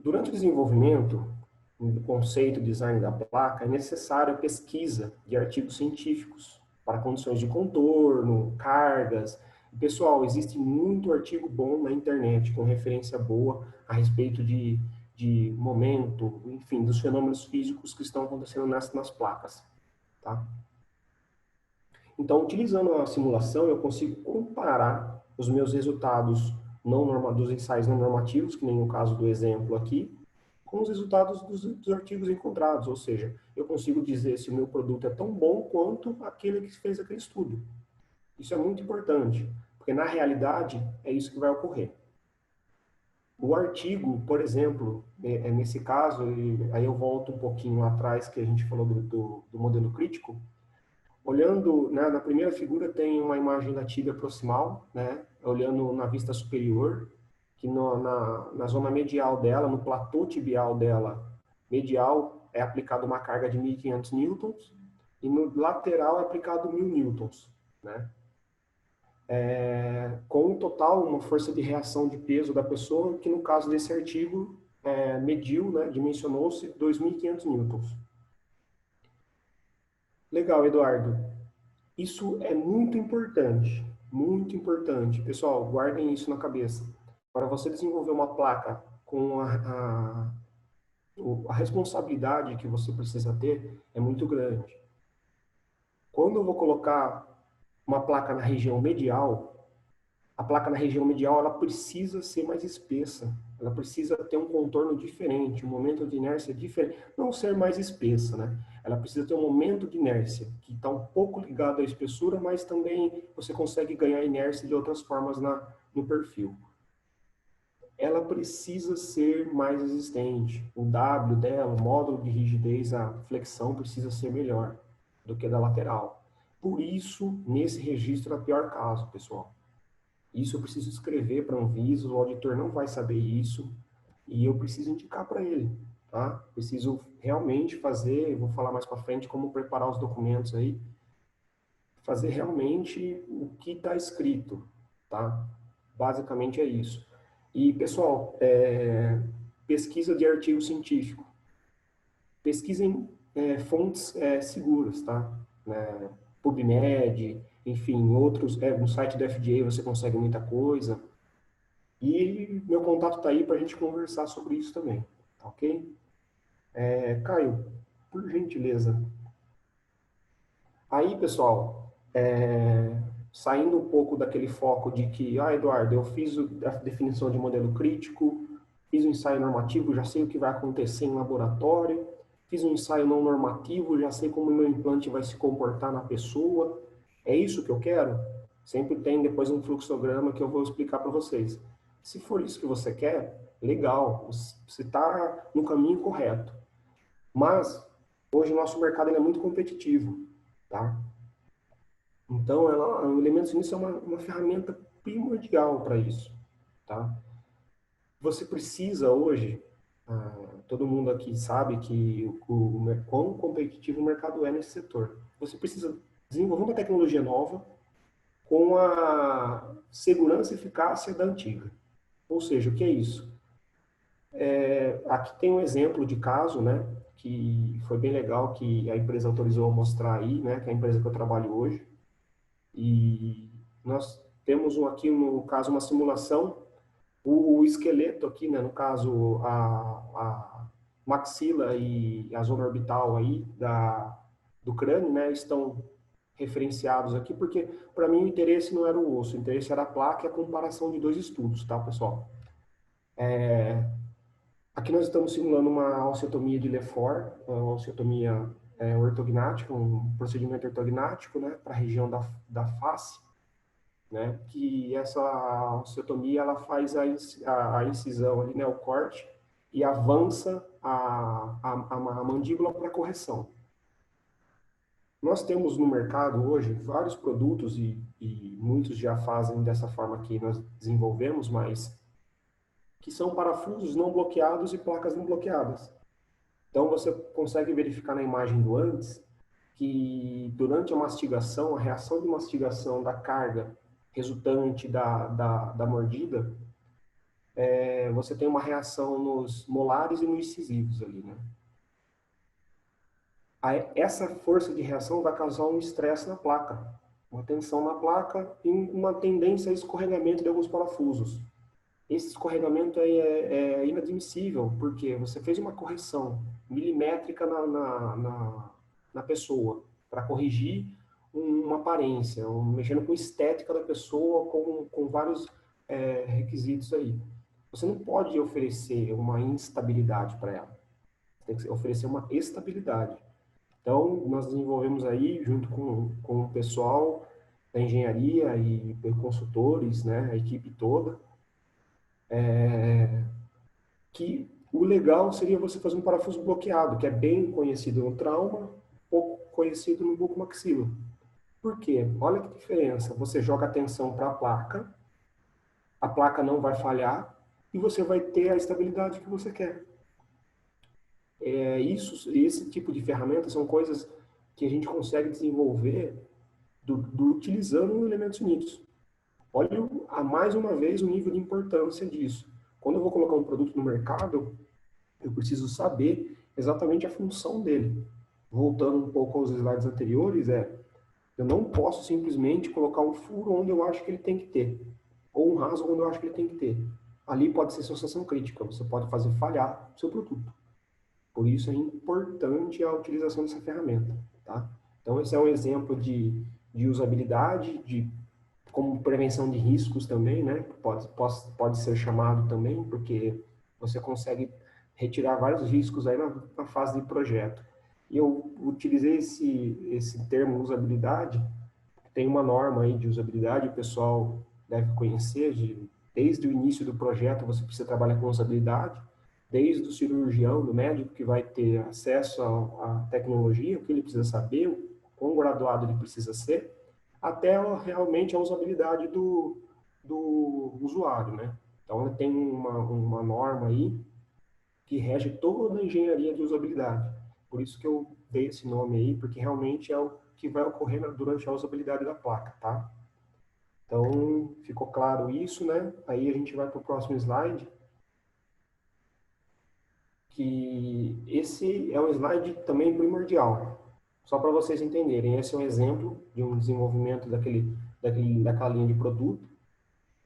Durante o desenvolvimento do conceito de design da placa, é necessária a pesquisa de artigos científicos para condições de contorno, cargas. Pessoal, existe muito artigo bom na internet, com referência boa a respeito de momento, enfim, dos fenômenos físicos que estão acontecendo nas placas. Tá? Então, utilizando a simulação, eu consigo comparar os meus resultados dos ensaios não normativos, que nem no caso do exemplo aqui, com os resultados dos artigos encontrados, ou seja, eu consigo dizer se o meu produto é tão bom quanto aquele que fez aquele estudo. Isso é muito importante, porque na realidade é isso que vai ocorrer. O artigo, por exemplo, nesse caso, aí eu volto um pouquinho lá atrás, que a gente falou do modelo crítico, olhando, né, na primeira figura tem uma imagem da tíbia proximal, né, olhando na vista superior, que na zona medial dela, no platô tibial dela, medial é aplicada uma carga de 1.500 newtons, e no lateral é aplicado 1.000 newtons, né? Com um total, uma força de reação de peso da pessoa, que no caso desse artigo, mediu, né, dimensionou-se 2.500 newtons. Legal, Eduardo. Isso é muito importante, muito importante. Pessoal, guardem isso na cabeça. Para você desenvolver uma placa com a responsabilidade que você precisa ter é muito grande. Quando eu vou colocar uma placa na região medial, a placa na região medial ela precisa ser mais espessa, ela precisa ter um contorno diferente, um momento de inércia diferente, não ser mais espessa, né? Ela precisa ter um momento de inércia, que está um pouco ligado à espessura, mas também você consegue ganhar inércia de outras formas no perfil. Ela precisa ser mais resistente. O W dela, o módulo de rigidez, a flexão precisa ser melhor do que a da lateral. Por isso, nesse registro é o pior caso, pessoal. Isso eu preciso escrever para a Anvisa, o auditor não vai saber isso, e eu preciso indicar para ele, tá? Preciso realmente fazer, vou falar mais para frente como preparar os documentos aí, fazer realmente o que está escrito, tá? Basicamente é isso. E, pessoal, pesquisa de artigo científico. Pesquisem fontes seguras, tá? PubMed, enfim, outros, no site do FDA você consegue muita coisa. E meu contato está aí para a gente conversar sobre isso também, tá ok? Caio, por gentileza. Aí, pessoal, saindo um pouco daquele foco de que, Eduardo, eu fiz a definição de modelo crítico, fiz um ensaio normativo, já sei o que vai acontecer em laboratório, fiz um ensaio não normativo, já sei como o meu implante vai se comportar na pessoa. É isso que eu quero? Sempre tem depois um fluxograma que eu vou explicar para vocês. Se for isso que você quer, legal, você está no caminho correto. Mas, hoje o nosso mercado ele é muito competitivo, tá? Então, o Elementos Nisso é uma ferramenta primordial para isso, tá? Você precisa hoje, todo mundo aqui sabe que quão competitivo o mercado é nesse setor. Você precisa desenvolver uma tecnologia nova com a segurança e eficácia da antiga. Ou seja, o que é isso? Aqui tem um exemplo de caso, né, que foi bem legal, que a empresa autorizou a mostrar aí, né, que é a empresa que eu trabalho hoje. E nós temos aqui, no caso, uma simulação. O esqueleto aqui, né, no caso, a maxila e a zona orbital aí do crânio, né, estão referenciados aqui, porque para mim o interesse não era o osso, o interesse era a placa e a comparação de dois estudos, tá, pessoal? Aqui nós estamos simulando uma osteotomia de Lefort, uma osteotomia ortognática, um procedimento ortognático, né, para a região da face, né, que essa osteotomia ela faz a incisão ali, né, o corte, e avança a mandíbula para correção. Nós temos no mercado hoje vários produtos e muitos já fazem dessa forma que nós desenvolvemos, mas que são parafusos não bloqueados e placas não bloqueadas. Então você consegue verificar na imagem do antes que durante a mastigação, a reação de mastigação da carga resultante da mordida, você tem uma reação nos molares e nos incisivos ali, né? Essa força de reação vai causar um estresse na placa, uma tensão na placa e uma tendência a escorregamento de alguns parafusos. Esse escorregamento é inadmissível, porque você fez uma correção milimétrica na pessoa, para corrigir uma aparência, mexendo com a estética da pessoa, com vários requisitos aí. Você não pode oferecer uma instabilidade para ela. Você tem que oferecer uma estabilidade. Então, nós desenvolvemos aí, junto com o pessoal da engenharia e consultores, né, a equipe toda, que o legal seria você fazer um parafuso bloqueado, que é bem conhecido no trauma, pouco conhecido no bucomaxilo. Por quê? Olha que diferença. Você joga a tensão para a placa não vai falhar e você vai ter a estabilidade que você quer. Esse tipo de ferramenta são coisas que a gente consegue desenvolver utilizando elementos unidos. Olha, mais uma vez, o nível de importância disso. Quando eu vou colocar um produto no mercado, eu preciso saber exatamente a função dele. Voltando um pouco aos slides anteriores, eu não posso simplesmente colocar um furo onde eu acho que ele tem que ter, ou um rasgo onde eu acho que ele tem que ter. Ali pode ser associação crítica, você pode fazer falhar o seu produto. Por isso é importante a utilização dessa ferramenta, tá? Então, esse é um exemplo de usabilidade, como prevenção de riscos também, né? Pode ser chamado também, porque você consegue retirar vários riscos aí na fase de projeto. E eu utilizei esse termo usabilidade, tem uma norma aí de usabilidade, o pessoal deve conhecer, desde o início do projeto você precisa trabalhar com usabilidade, desde o cirurgião, do médico que vai ter acesso à tecnologia, o que ele precisa saber, o quão graduado ele precisa ser, até realmente a usabilidade do usuário, né? Então, tem uma norma aí que rege toda a engenharia de usabilidade. Por isso que eu dei esse nome aí, porque realmente é o que vai ocorrer durante a usabilidade da placa, tá? Então, ficou claro isso, né? Aí a gente vai para o próximo slide, que esse é um slide também primordial. Só para vocês entenderem, esse é um exemplo de um desenvolvimento daquela linha de produto.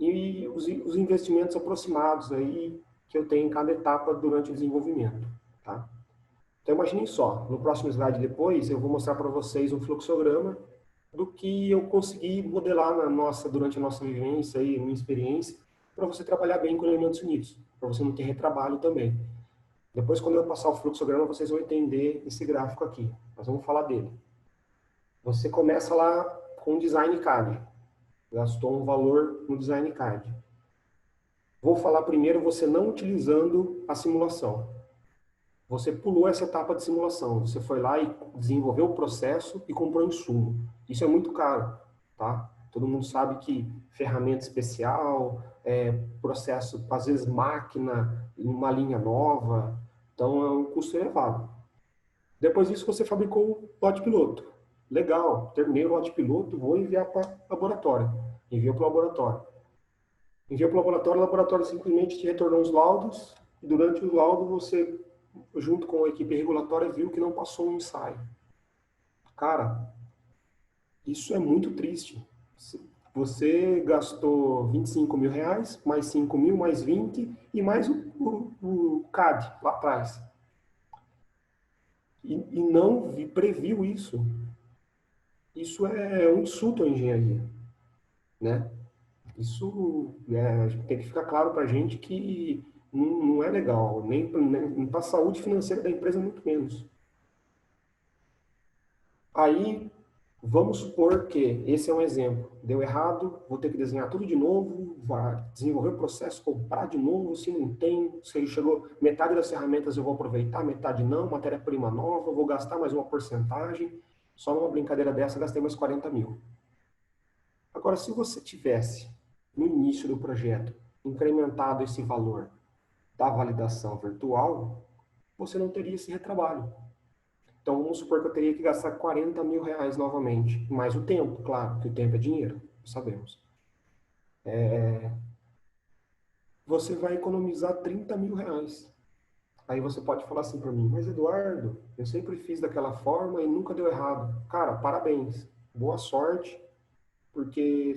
e os investimentos aproximados aí que eu tenho em cada etapa durante o desenvolvimento, tá? Então, imaginem só, no próximo slide depois, eu vou mostrar para vocês um fluxograma do que eu consegui modelar durante a nossa vivência e minha experiência, para você trabalhar bem com elementos unidos, para você não ter retrabalho também. Depois, quando eu passar o fluxograma, vocês vão entender esse gráfico aqui. Nós vamos falar dele. Você começa lá com o design CAD. Gastou um valor no design CAD. Vou falar primeiro você não utilizando a simulação. Você pulou essa etapa de simulação. Você foi lá e desenvolveu o processo e comprou insumo. Isso é muito caro, tá? Todo mundo sabe que ferramenta especial, processo, às vezes máquina, uma linha nova. Então, é um custo elevado. Depois disso, você fabricou o lote piloto. Legal, terminei o lote piloto, vou enviar para o laboratório. Enviou para o laboratório. Enviou para o laboratório simplesmente te retornou os laudos, e durante o laudo você, junto com a equipe regulatória, viu que não passou um ensaio. Cara, isso é muito triste. Você gastou 25 mil reais, mais 5 mil, mais 20, e mais o CAD lá atrás. E não previu isso. Isso é um insulto à engenharia, né? Isso tem que ficar claro para a gente que não é legal, nem para a saúde financeira da empresa, muito menos. Aí, vamos supor que esse é um exemplo. Deu errado, vou ter que desenhar tudo de novo, vai desenvolver o processo, comprar de novo, se não tem, se chegou metade das ferramentas eu vou aproveitar, metade não, matéria-prima nova, vou gastar mais uma porcentagem, só numa brincadeira dessa gastei mais 40 mil. Agora, se você tivesse, no início do projeto, incrementado esse valor da validação virtual, você não teria esse retrabalho. Então, vamos supor que eu teria que gastar 40 mil reais novamente, mais o tempo, claro, que o tempo é dinheiro, sabemos. Você vai economizar 30 mil reais. Aí você pode falar assim para mim, mas Eduardo, eu sempre fiz daquela forma e nunca deu errado. Cara, parabéns, boa sorte, porque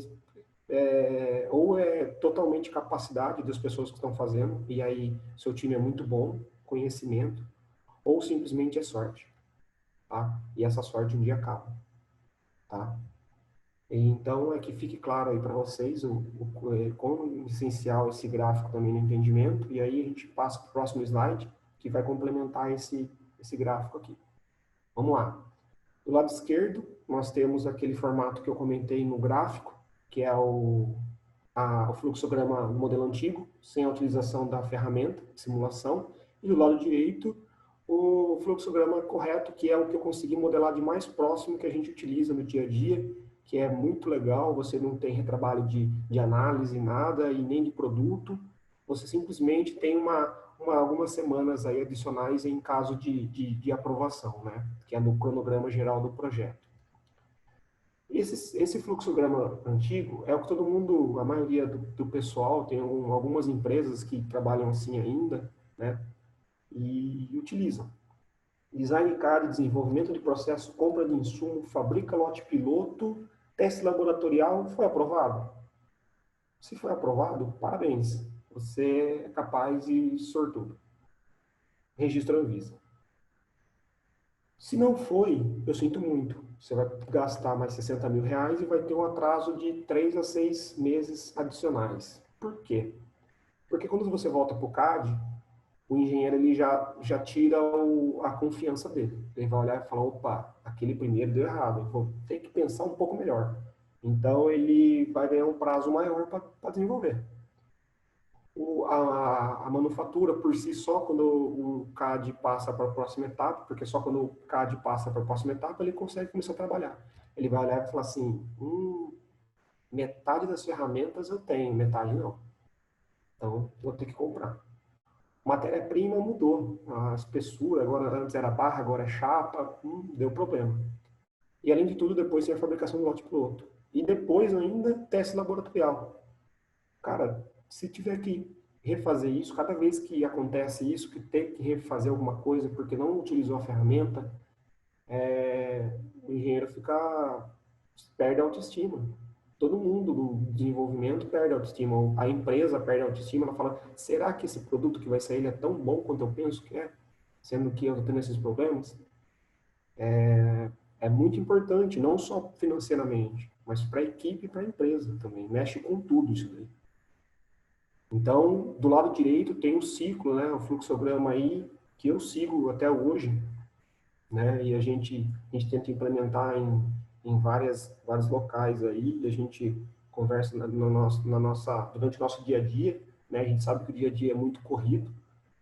ou é totalmente capacidade das pessoas que estão fazendo, e aí seu time é muito bom, conhecimento, ou simplesmente é sorte, tá? E essa sorte um dia acaba, tá? Então, é que fique claro aí para vocês quão essencial esse gráfico também no entendimento, e aí a gente passa para o próximo slide, que vai complementar esse gráfico aqui. Vamos lá. Do lado esquerdo, nós temos aquele formato que eu comentei no gráfico, que é o fluxograma do modelo antigo, sem a utilização da ferramenta de simulação, e do lado direito, o fluxograma correto, que é o que eu consegui modelar de mais próximo que a gente utiliza no dia a dia, que é muito legal, você não tem retrabalho de análise, nada, e nem de produto, você simplesmente tem algumas semanas aí adicionais em caso de aprovação, né? Que é no cronograma geral do projeto. Esse fluxograma antigo é o que todo mundo, a maioria do pessoal, tem algumas empresas que trabalham assim ainda, né? E utilizam. Design CAD, desenvolvimento de processo, compra de insumo, fabrica lote piloto, teste laboratorial, foi aprovado? Se foi aprovado, parabéns. Você é capaz e sortudo. Registro Anvisa. Se não foi, eu sinto muito. Você vai gastar mais 60 mil reais e vai ter um atraso de 3 a 6 meses adicionais. Por quê? Porque quando você volta para o CAD, o engenheiro ele já tira a confiança dele. Ele vai olhar e falar, opa, aquele primeiro deu errado, eu vou ter que pensar um pouco melhor. Então, ele vai ganhar um prazo maior para desenvolver. A manufatura, por si só, quando o CAD passa para a próxima etapa, porque só quando o CAD passa para a próxima etapa, ele consegue começar a trabalhar. Ele vai olhar e falar assim, metade das ferramentas eu tenho, metade não. Então, vou ter que comprar. Matéria-prima mudou. A espessura, agora antes era barra, agora é chapa, deu problema. E além de tudo, depois tem a fabricação do lote piloto. E depois ainda, teste laboratorial. Cara, se tiver que refazer isso, cada vez que acontece isso, que tem que refazer alguma coisa porque não utilizou a ferramenta, o engenheiro perde a autoestima. todo mundo do desenvolvimento perde a autoestima, a empresa perde a autoestima, ela fala, será que esse produto que vai sair ele é tão bom quanto eu penso que é? Sendo que eu estou tendo esses problemas? É muito importante, não só financeiramente, mas para a equipe e para a empresa também. Mexe com tudo isso daí. Então, do lado direito tem um ciclo, né, o fluxograma aí, que eu sigo até hoje, né, e a gente tenta implementar em vários locais aí, e a gente conversa durante o nosso dia a dia, né, a gente sabe que o dia a dia é muito corrido,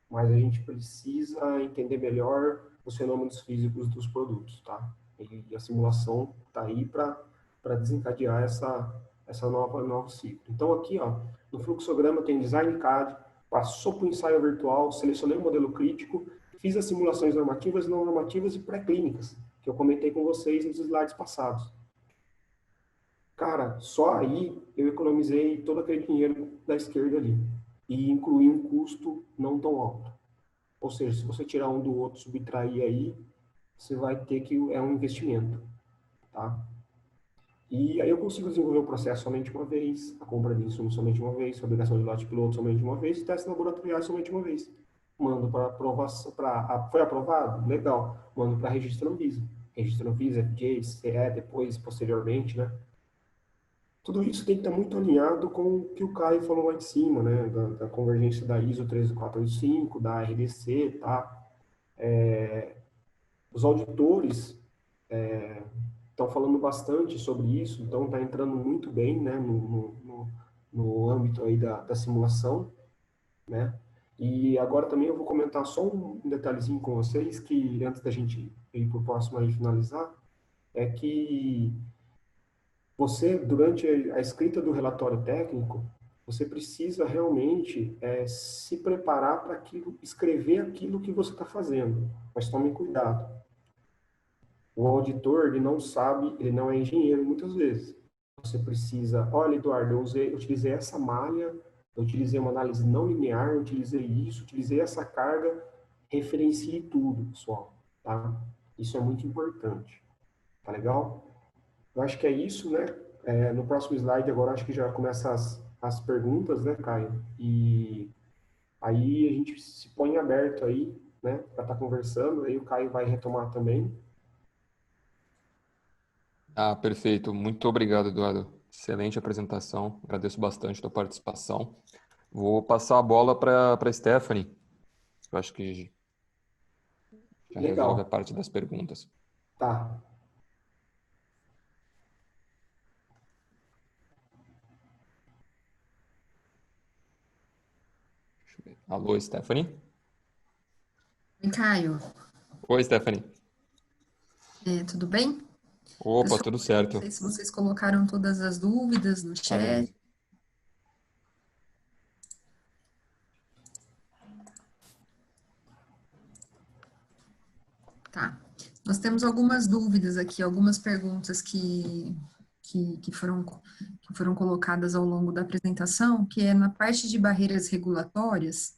mas a gente precisa entender melhor os fenômenos físicos dos produtos, tá? E a simulação está aí para desencadear essa novo ciclo. Então aqui, ó, no fluxograma tem design CAD, passou para o ensaio virtual, selecionei o modelo crítico, fiz as simulações normativas, não normativas e pré-clínicas, que eu comentei com vocês nos slides passados. Cara, só aí eu economizei todo aquele dinheiro da esquerda ali e incluí um custo não tão alto. Ou seja, se você tirar um do outro, subtrair aí, você vai ter que é um investimento, tá? E aí eu consigo desenvolver o processo somente uma vez, a compra de insumos somente uma vez, fabricação de lote piloto somente uma vez, e testes laboratoriais somente uma vez. Mando para aprovação, foi aprovado? Legal. Mando para registro Anvisa. Registro Anvisa, FDA, CE, depois, posteriormente, né? Tudo isso tem que estar muito alinhado com o que o Caio falou lá em cima, né? Da convergência da ISO 13485, da RDC, tá? Os auditores estão falando bastante sobre isso, então está entrando muito bem, né, no âmbito aí da simulação, né? E agora também eu vou comentar só um detalhezinho com vocês, que antes da gente ir para o próximo aí finalizar, é que você, durante a escrita do relatório técnico, você precisa realmente se preparar para escrever aquilo que você está fazendo, mas tome cuidado. O auditor, ele não sabe, ele não é engenheiro muitas vezes. Você precisa, olha, Eduardo, eu utilizei essa malha, eu utilizei uma análise não linear, eu utilizei isso, utilizei essa carga, referencie tudo, pessoal, tá? Isso é muito importante, tá legal? Eu acho que é isso, né? No próximo slide agora, acho que já começa as perguntas, né, Caio? E aí a gente se põe aberto aí, né, para estar conversando, aí o Caio vai retomar também. Ah, perfeito. Muito obrigado, Eduardo. Excelente apresentação. Agradeço bastante a tua participação. Vou passar a bola para a Stephanie. Eu acho que já resolve a Legal, parte das perguntas. tá. Alô, Stephanie? Oi, Caio, Oi, Stephanie. tudo bem? Opa, Pessoal, tudo não certo. sei se vocês colocaram todas as dúvidas no Maravilha. chat. Tá. Nós temos algumas dúvidas aqui, algumas perguntas que foram colocadas ao longo da apresentação, que é na parte de barreiras regulatórias.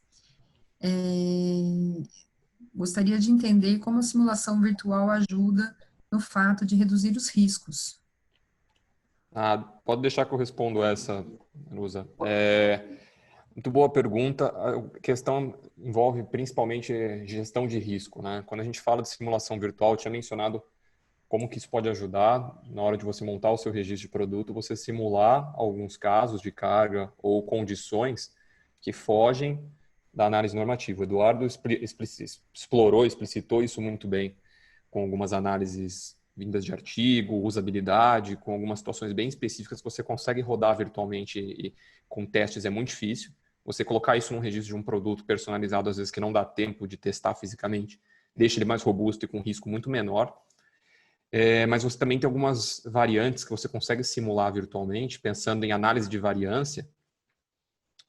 Gostaria de entender como a simulação virtual ajuda no fato de reduzir os riscos. Ah, pode deixar que eu respondo essa, Lusa. Muito boa pergunta. A questão envolve principalmente gestão de risco, né? Quando a gente fala de simulação virtual, eu tinha mencionado como que isso pode ajudar na hora de você montar o seu registro de produto, você simular alguns casos de carga ou condições que fogem da análise normativa. O Eduardo explicitou isso muito bem, com algumas análises vindas de artigo, usabilidade, com algumas situações bem específicas que você consegue rodar virtualmente e com testes é muito difícil. Você colocar isso num registro de um produto personalizado, às vezes que não dá tempo de testar fisicamente, deixa ele mais robusto e com risco muito menor. Mas você também tem algumas variantes que você consegue simular virtualmente, pensando em análise de variância,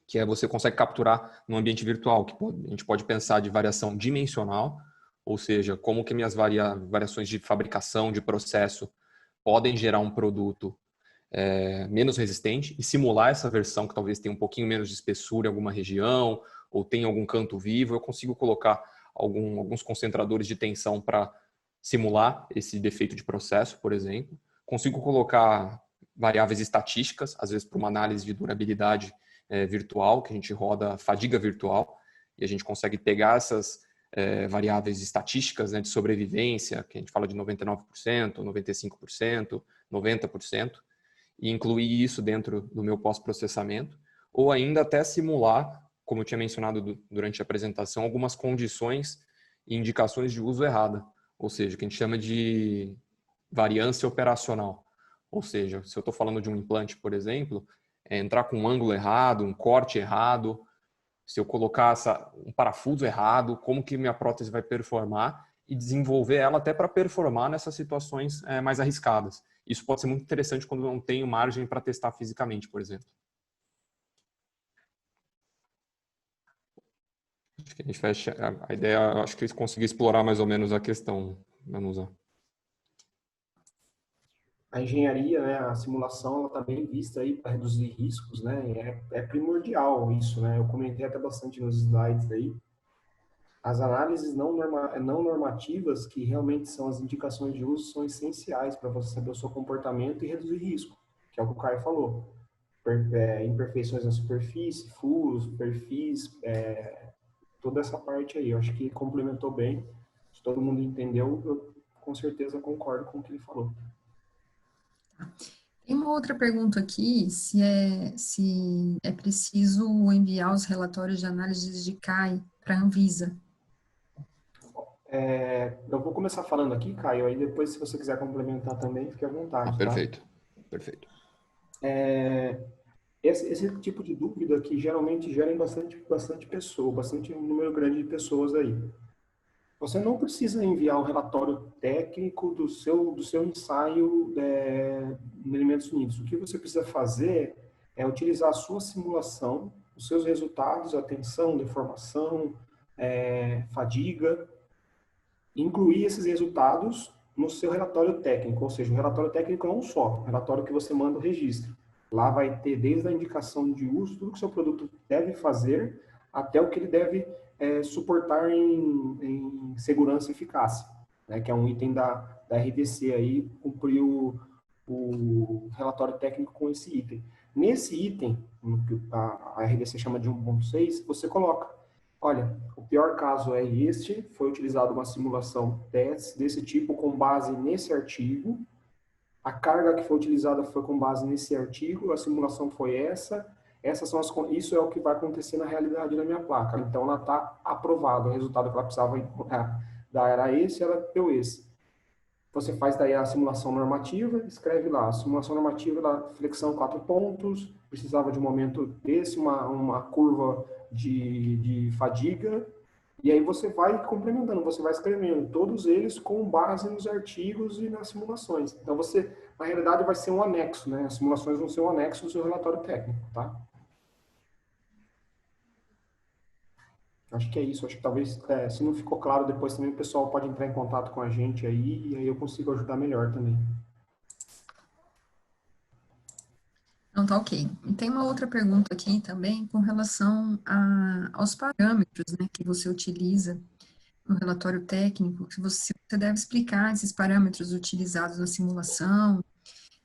que é você consegue capturar no ambiente virtual, que a gente pode pensar de variação dimensional, ou seja, como que minhas variações de fabricação, de processo, podem gerar um produto menos resistente e simular essa versão que talvez tenha um pouquinho menos de espessura em alguma região ou tenha algum canto vivo, eu consigo colocar alguns concentradores de tensão para simular esse defeito de processo, por exemplo. Consigo colocar variáveis estatísticas, às vezes para uma análise de durabilidade virtual, que a gente roda fadiga virtual, e a gente consegue pegar essas variáveis estatísticas, né, de sobrevivência, que a gente fala de 99%, 95%, 90%, e incluir isso dentro do meu pós-processamento, ou ainda até simular, como eu tinha mencionado durante a apresentação, algumas condições e indicações de uso errada, ou seja, o que a gente chama de variância operacional. Ou seja, se eu estou falando de um implante, por exemplo, entrar com um ângulo errado, um corte errado, se eu colocar um parafuso errado, como que minha prótese vai performar e desenvolver ela até para performar nessas situações mais arriscadas. Isso pode ser muito interessante quando eu não tenho margem para testar fisicamente, por exemplo. Acho que a gente fecha a ideia, acho que eu consegui explorar mais ou menos a questão, Vanusa. A engenharia, né, a simulação, ela está bem vista aí para reduzir riscos, né? É primordial isso, né? Eu comentei até bastante nos slides aí. As análises não normativas, que realmente são as indicações de uso, são essenciais para você saber o seu comportamento e reduzir risco, que é o que o Caio falou. Imperfeições na superfície, furos, perfis, toda essa parte aí. Eu acho que complementou bem. Se todo mundo entendeu, eu com certeza concordo com o que ele falou. Tem uma outra pergunta aqui, se é preciso enviar os relatórios de análises de CAI para a Anvisa. Eu vou começar falando aqui, Caio, aí depois, se você quiser complementar também, fique à vontade, perfeito. tá? Perfeito. Esse tipo de dúvida que geralmente gera em bastante pessoa, bastante número grande de pessoas aí. Você não precisa enviar um relatório técnico do seu ensaio no Alimentos Unidos. O que você precisa fazer é utilizar a sua simulação, os seus resultados, atenção, deformação, fadiga, incluir esses resultados no seu relatório técnico, ou seja, o relatório técnico é um só, o relatório que você manda o registro. Lá vai ter desde a indicação de uso, tudo que o seu produto deve fazer, até o que ele deve suportar em segurança e eficácia, né, que é um item da RDC aí, cumprir o relatório técnico com esse item. Nesse item, que a RDC chama de 1.6, você coloca, olha, o pior caso é este, foi utilizada uma simulação desse tipo com base nesse artigo, a carga que foi utilizada foi com base nesse artigo, a simulação foi isso é o que vai acontecer na realidade na minha placa. Então, ela está aprovada, o resultado que ela precisava dar era esse, ela deu esse. Você faz daí a simulação normativa, escreve lá, a simulação normativa da flexão 4 pontos, precisava de um momento desse, uma curva de fadiga, e aí você vai complementando, você vai escrevendo todos eles com base nos artigos e nas simulações. Então você, na realidade, vai ser um anexo, né? As simulações vão ser um anexo do seu relatório técnico, tá? Acho que é isso. Acho que talvez, se não ficou claro, depois também o pessoal pode entrar em contato com a gente aí, e aí eu consigo ajudar melhor também. Então, tá ok. E tem uma outra pergunta aqui também com relação aos parâmetros, né, que você utiliza no relatório técnico, que você deve explicar esses parâmetros utilizados na simulação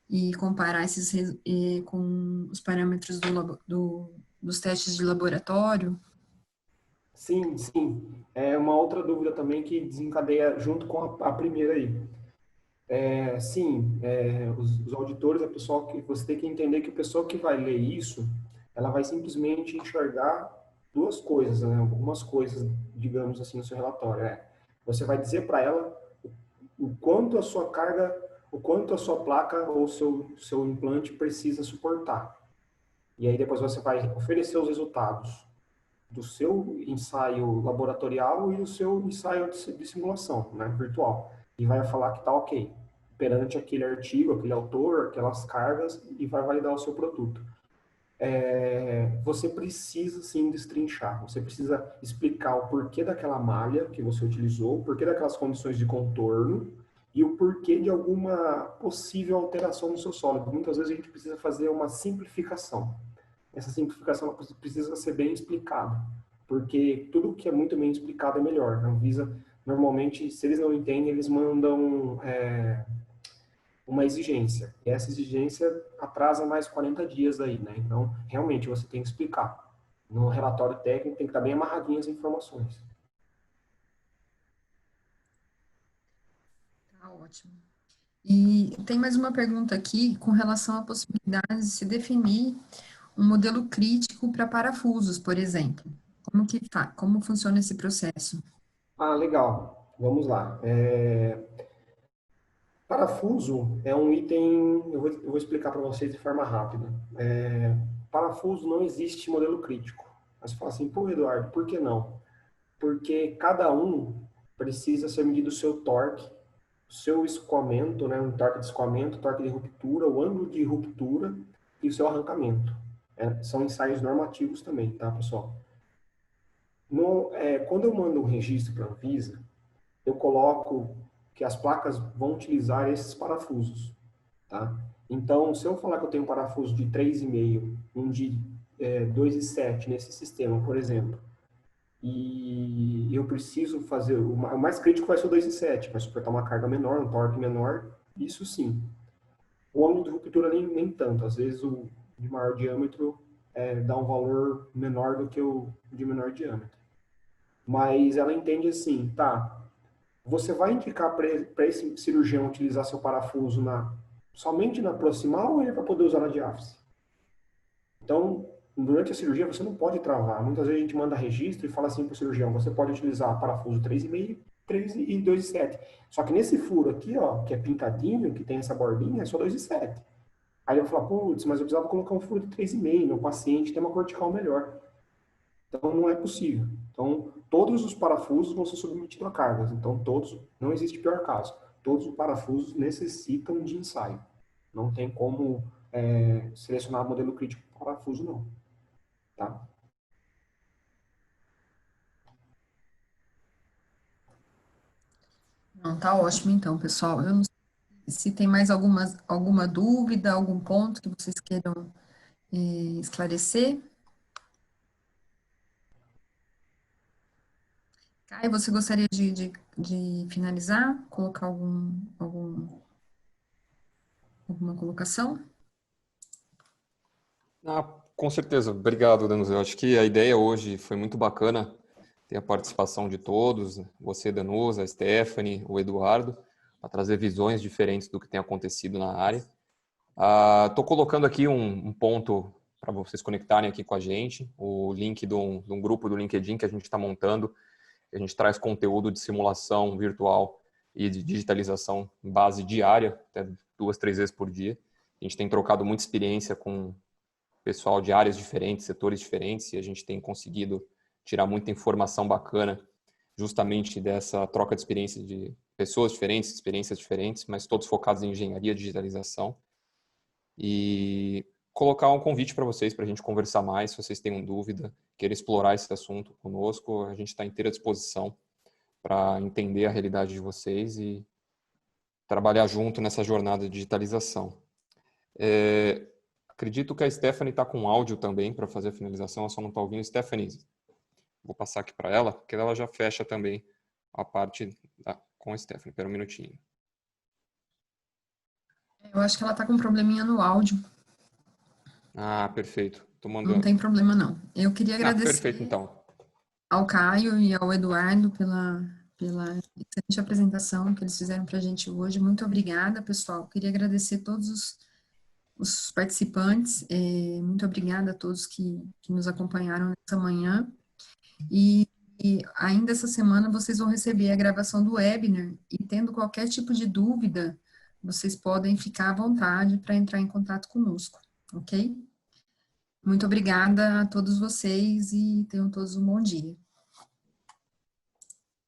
e comparar com os parâmetros dos testes de laboratório. Sim, sim. É uma outra dúvida também que desencadeia junto com a primeira aí. Os auditores, a pessoa que você tem que entender que a pessoa que vai ler isso, ela vai simplesmente enxergar duas coisas, né? Algumas coisas, digamos assim, no seu relatório. Você vai dizer para ela o quanto a sua carga, o quanto a sua placa ou seu implante precisa suportar. E aí depois você vai oferecer os resultados do seu ensaio laboratorial e o seu ensaio de simulação, né, virtual. E vai falar que está ok perante aquele artigo, aquele autor, aquelas cargas, e vai validar o seu produto. Você precisa, sim, destrinchar. Você precisa explicar o porquê daquela malha que você utilizou, o porquê daquelas condições de contorno e o porquê de alguma possível alteração no seu sólido. Muitas vezes a gente precisa fazer uma simplificação. Essa simplificação precisa ser bem explicada, porque tudo que é muito bem explicado é melhor. A Anvisa, normalmente, se eles não entendem, eles mandam uma exigência. E essa exigência atrasa mais 40 dias aí, né? Então, realmente, você tem que explicar. No relatório técnico tem que estar bem amarradinhas as informações. Tá ótimo. E tem mais uma pergunta aqui com relação à possibilidade de se definir um modelo crítico para parafusos, por exemplo. Como funciona esse processo? Ah, legal. Vamos lá. Parafuso é um item, eu vou explicar para vocês de forma rápida. Parafuso não existe modelo crítico. Mas você fala assim, pô, Eduardo, por que não? Porque cada um precisa ser medido o seu torque, o seu escoamento, né? Um torque de escoamento, torque de ruptura, o ângulo de ruptura e o seu arrancamento. São ensaios normativos também, tá, pessoal? Quando eu mando um registro para a Anvisa, eu coloco que as placas vão utilizar esses parafusos, tá? Então, se eu falar que eu tenho um parafuso de 3,5, um de 2,7 nesse sistema, por exemplo, e eu preciso fazer, o mais crítico vai ser o 2,7, vai suportar uma carga menor, um torque menor, isso sim. O ângulo de ruptura nem tanto, às vezes o de maior diâmetro dá um valor menor do que o de menor diâmetro. Mas ela entende assim, tá, você vai indicar para esse cirurgião utilizar seu parafuso somente na proximal ou ele vai poder usar na diáfise? Então, durante a cirurgia você não pode travar. Muitas vezes a gente manda registro e fala assim para o cirurgião, você pode utilizar parafuso 3,5, 3 e 2,7. Só que nesse furo aqui, ó, que é pintadinho, que tem essa bordinha, é só 2,7. Aí eu falo, putz, mas eu precisava colocar um furo de 3,5, meu paciente tem uma cortical melhor. Então, não é possível. Então, todos os parafusos vão ser submetidos a cargas. Então, não existe pior caso. Todos os parafusos necessitam de ensaio. Não tem como selecionar modelo crítico para parafuso, não. Tá? Não, tá ótimo então, pessoal. Eu não sei se tem mais alguma dúvida, algum ponto que vocês queiram esclarecer. Caio, você gostaria de finalizar? Colocar alguma colocação? Ah, com certeza. Obrigado, Danusa. Eu acho que a ideia hoje foi muito bacana ter a participação de todos, você, Danusa, a Stephanie, o Eduardo, para trazer visões diferentes do que tem acontecido na área. Estou colocando aqui um ponto para vocês conectarem aqui com a gente, o link de um grupo do LinkedIn que a gente está montando. A gente traz conteúdo de simulação virtual e de digitalização em base diária, até 2, 3 vezes por dia. A gente tem trocado muita experiência com pessoal de áreas diferentes, setores diferentes, e a gente tem conseguido tirar muita informação bacana justamente dessa troca de experiência de pessoas diferentes, experiências diferentes, mas todos focados em engenharia e digitalização. E colocar um convite para vocês, para a gente conversar mais, se vocês tenham dúvida, queiram explorar esse assunto conosco, a gente está à inteira disposição para entender a realidade de vocês e trabalhar junto nessa jornada de digitalização. Acredito que a Stephanie está com áudio também para fazer a finalização, ela só não está ouvindo. Stephanie, vou passar aqui para ela, porque ela já fecha também a parte com a Stephanie. Espera um minutinho. Eu acho que ela está com um probleminha no áudio. Ah, perfeito. Tô mandando. Não tem problema, não. Eu queria agradecer perfeito, então. ao Caio e ao Eduardo pela excelente apresentação que eles fizeram para a gente hoje. Muito obrigada, pessoal. Queria agradecer todos os participantes. Muito obrigada a todos que nos acompanharam nessa manhã. E ainda essa semana vocês vão receber a gravação do webinar e tendo qualquer tipo de dúvida, vocês podem ficar à vontade para entrar em contato conosco, ok? Muito obrigada a todos vocês e tenham todos um bom dia.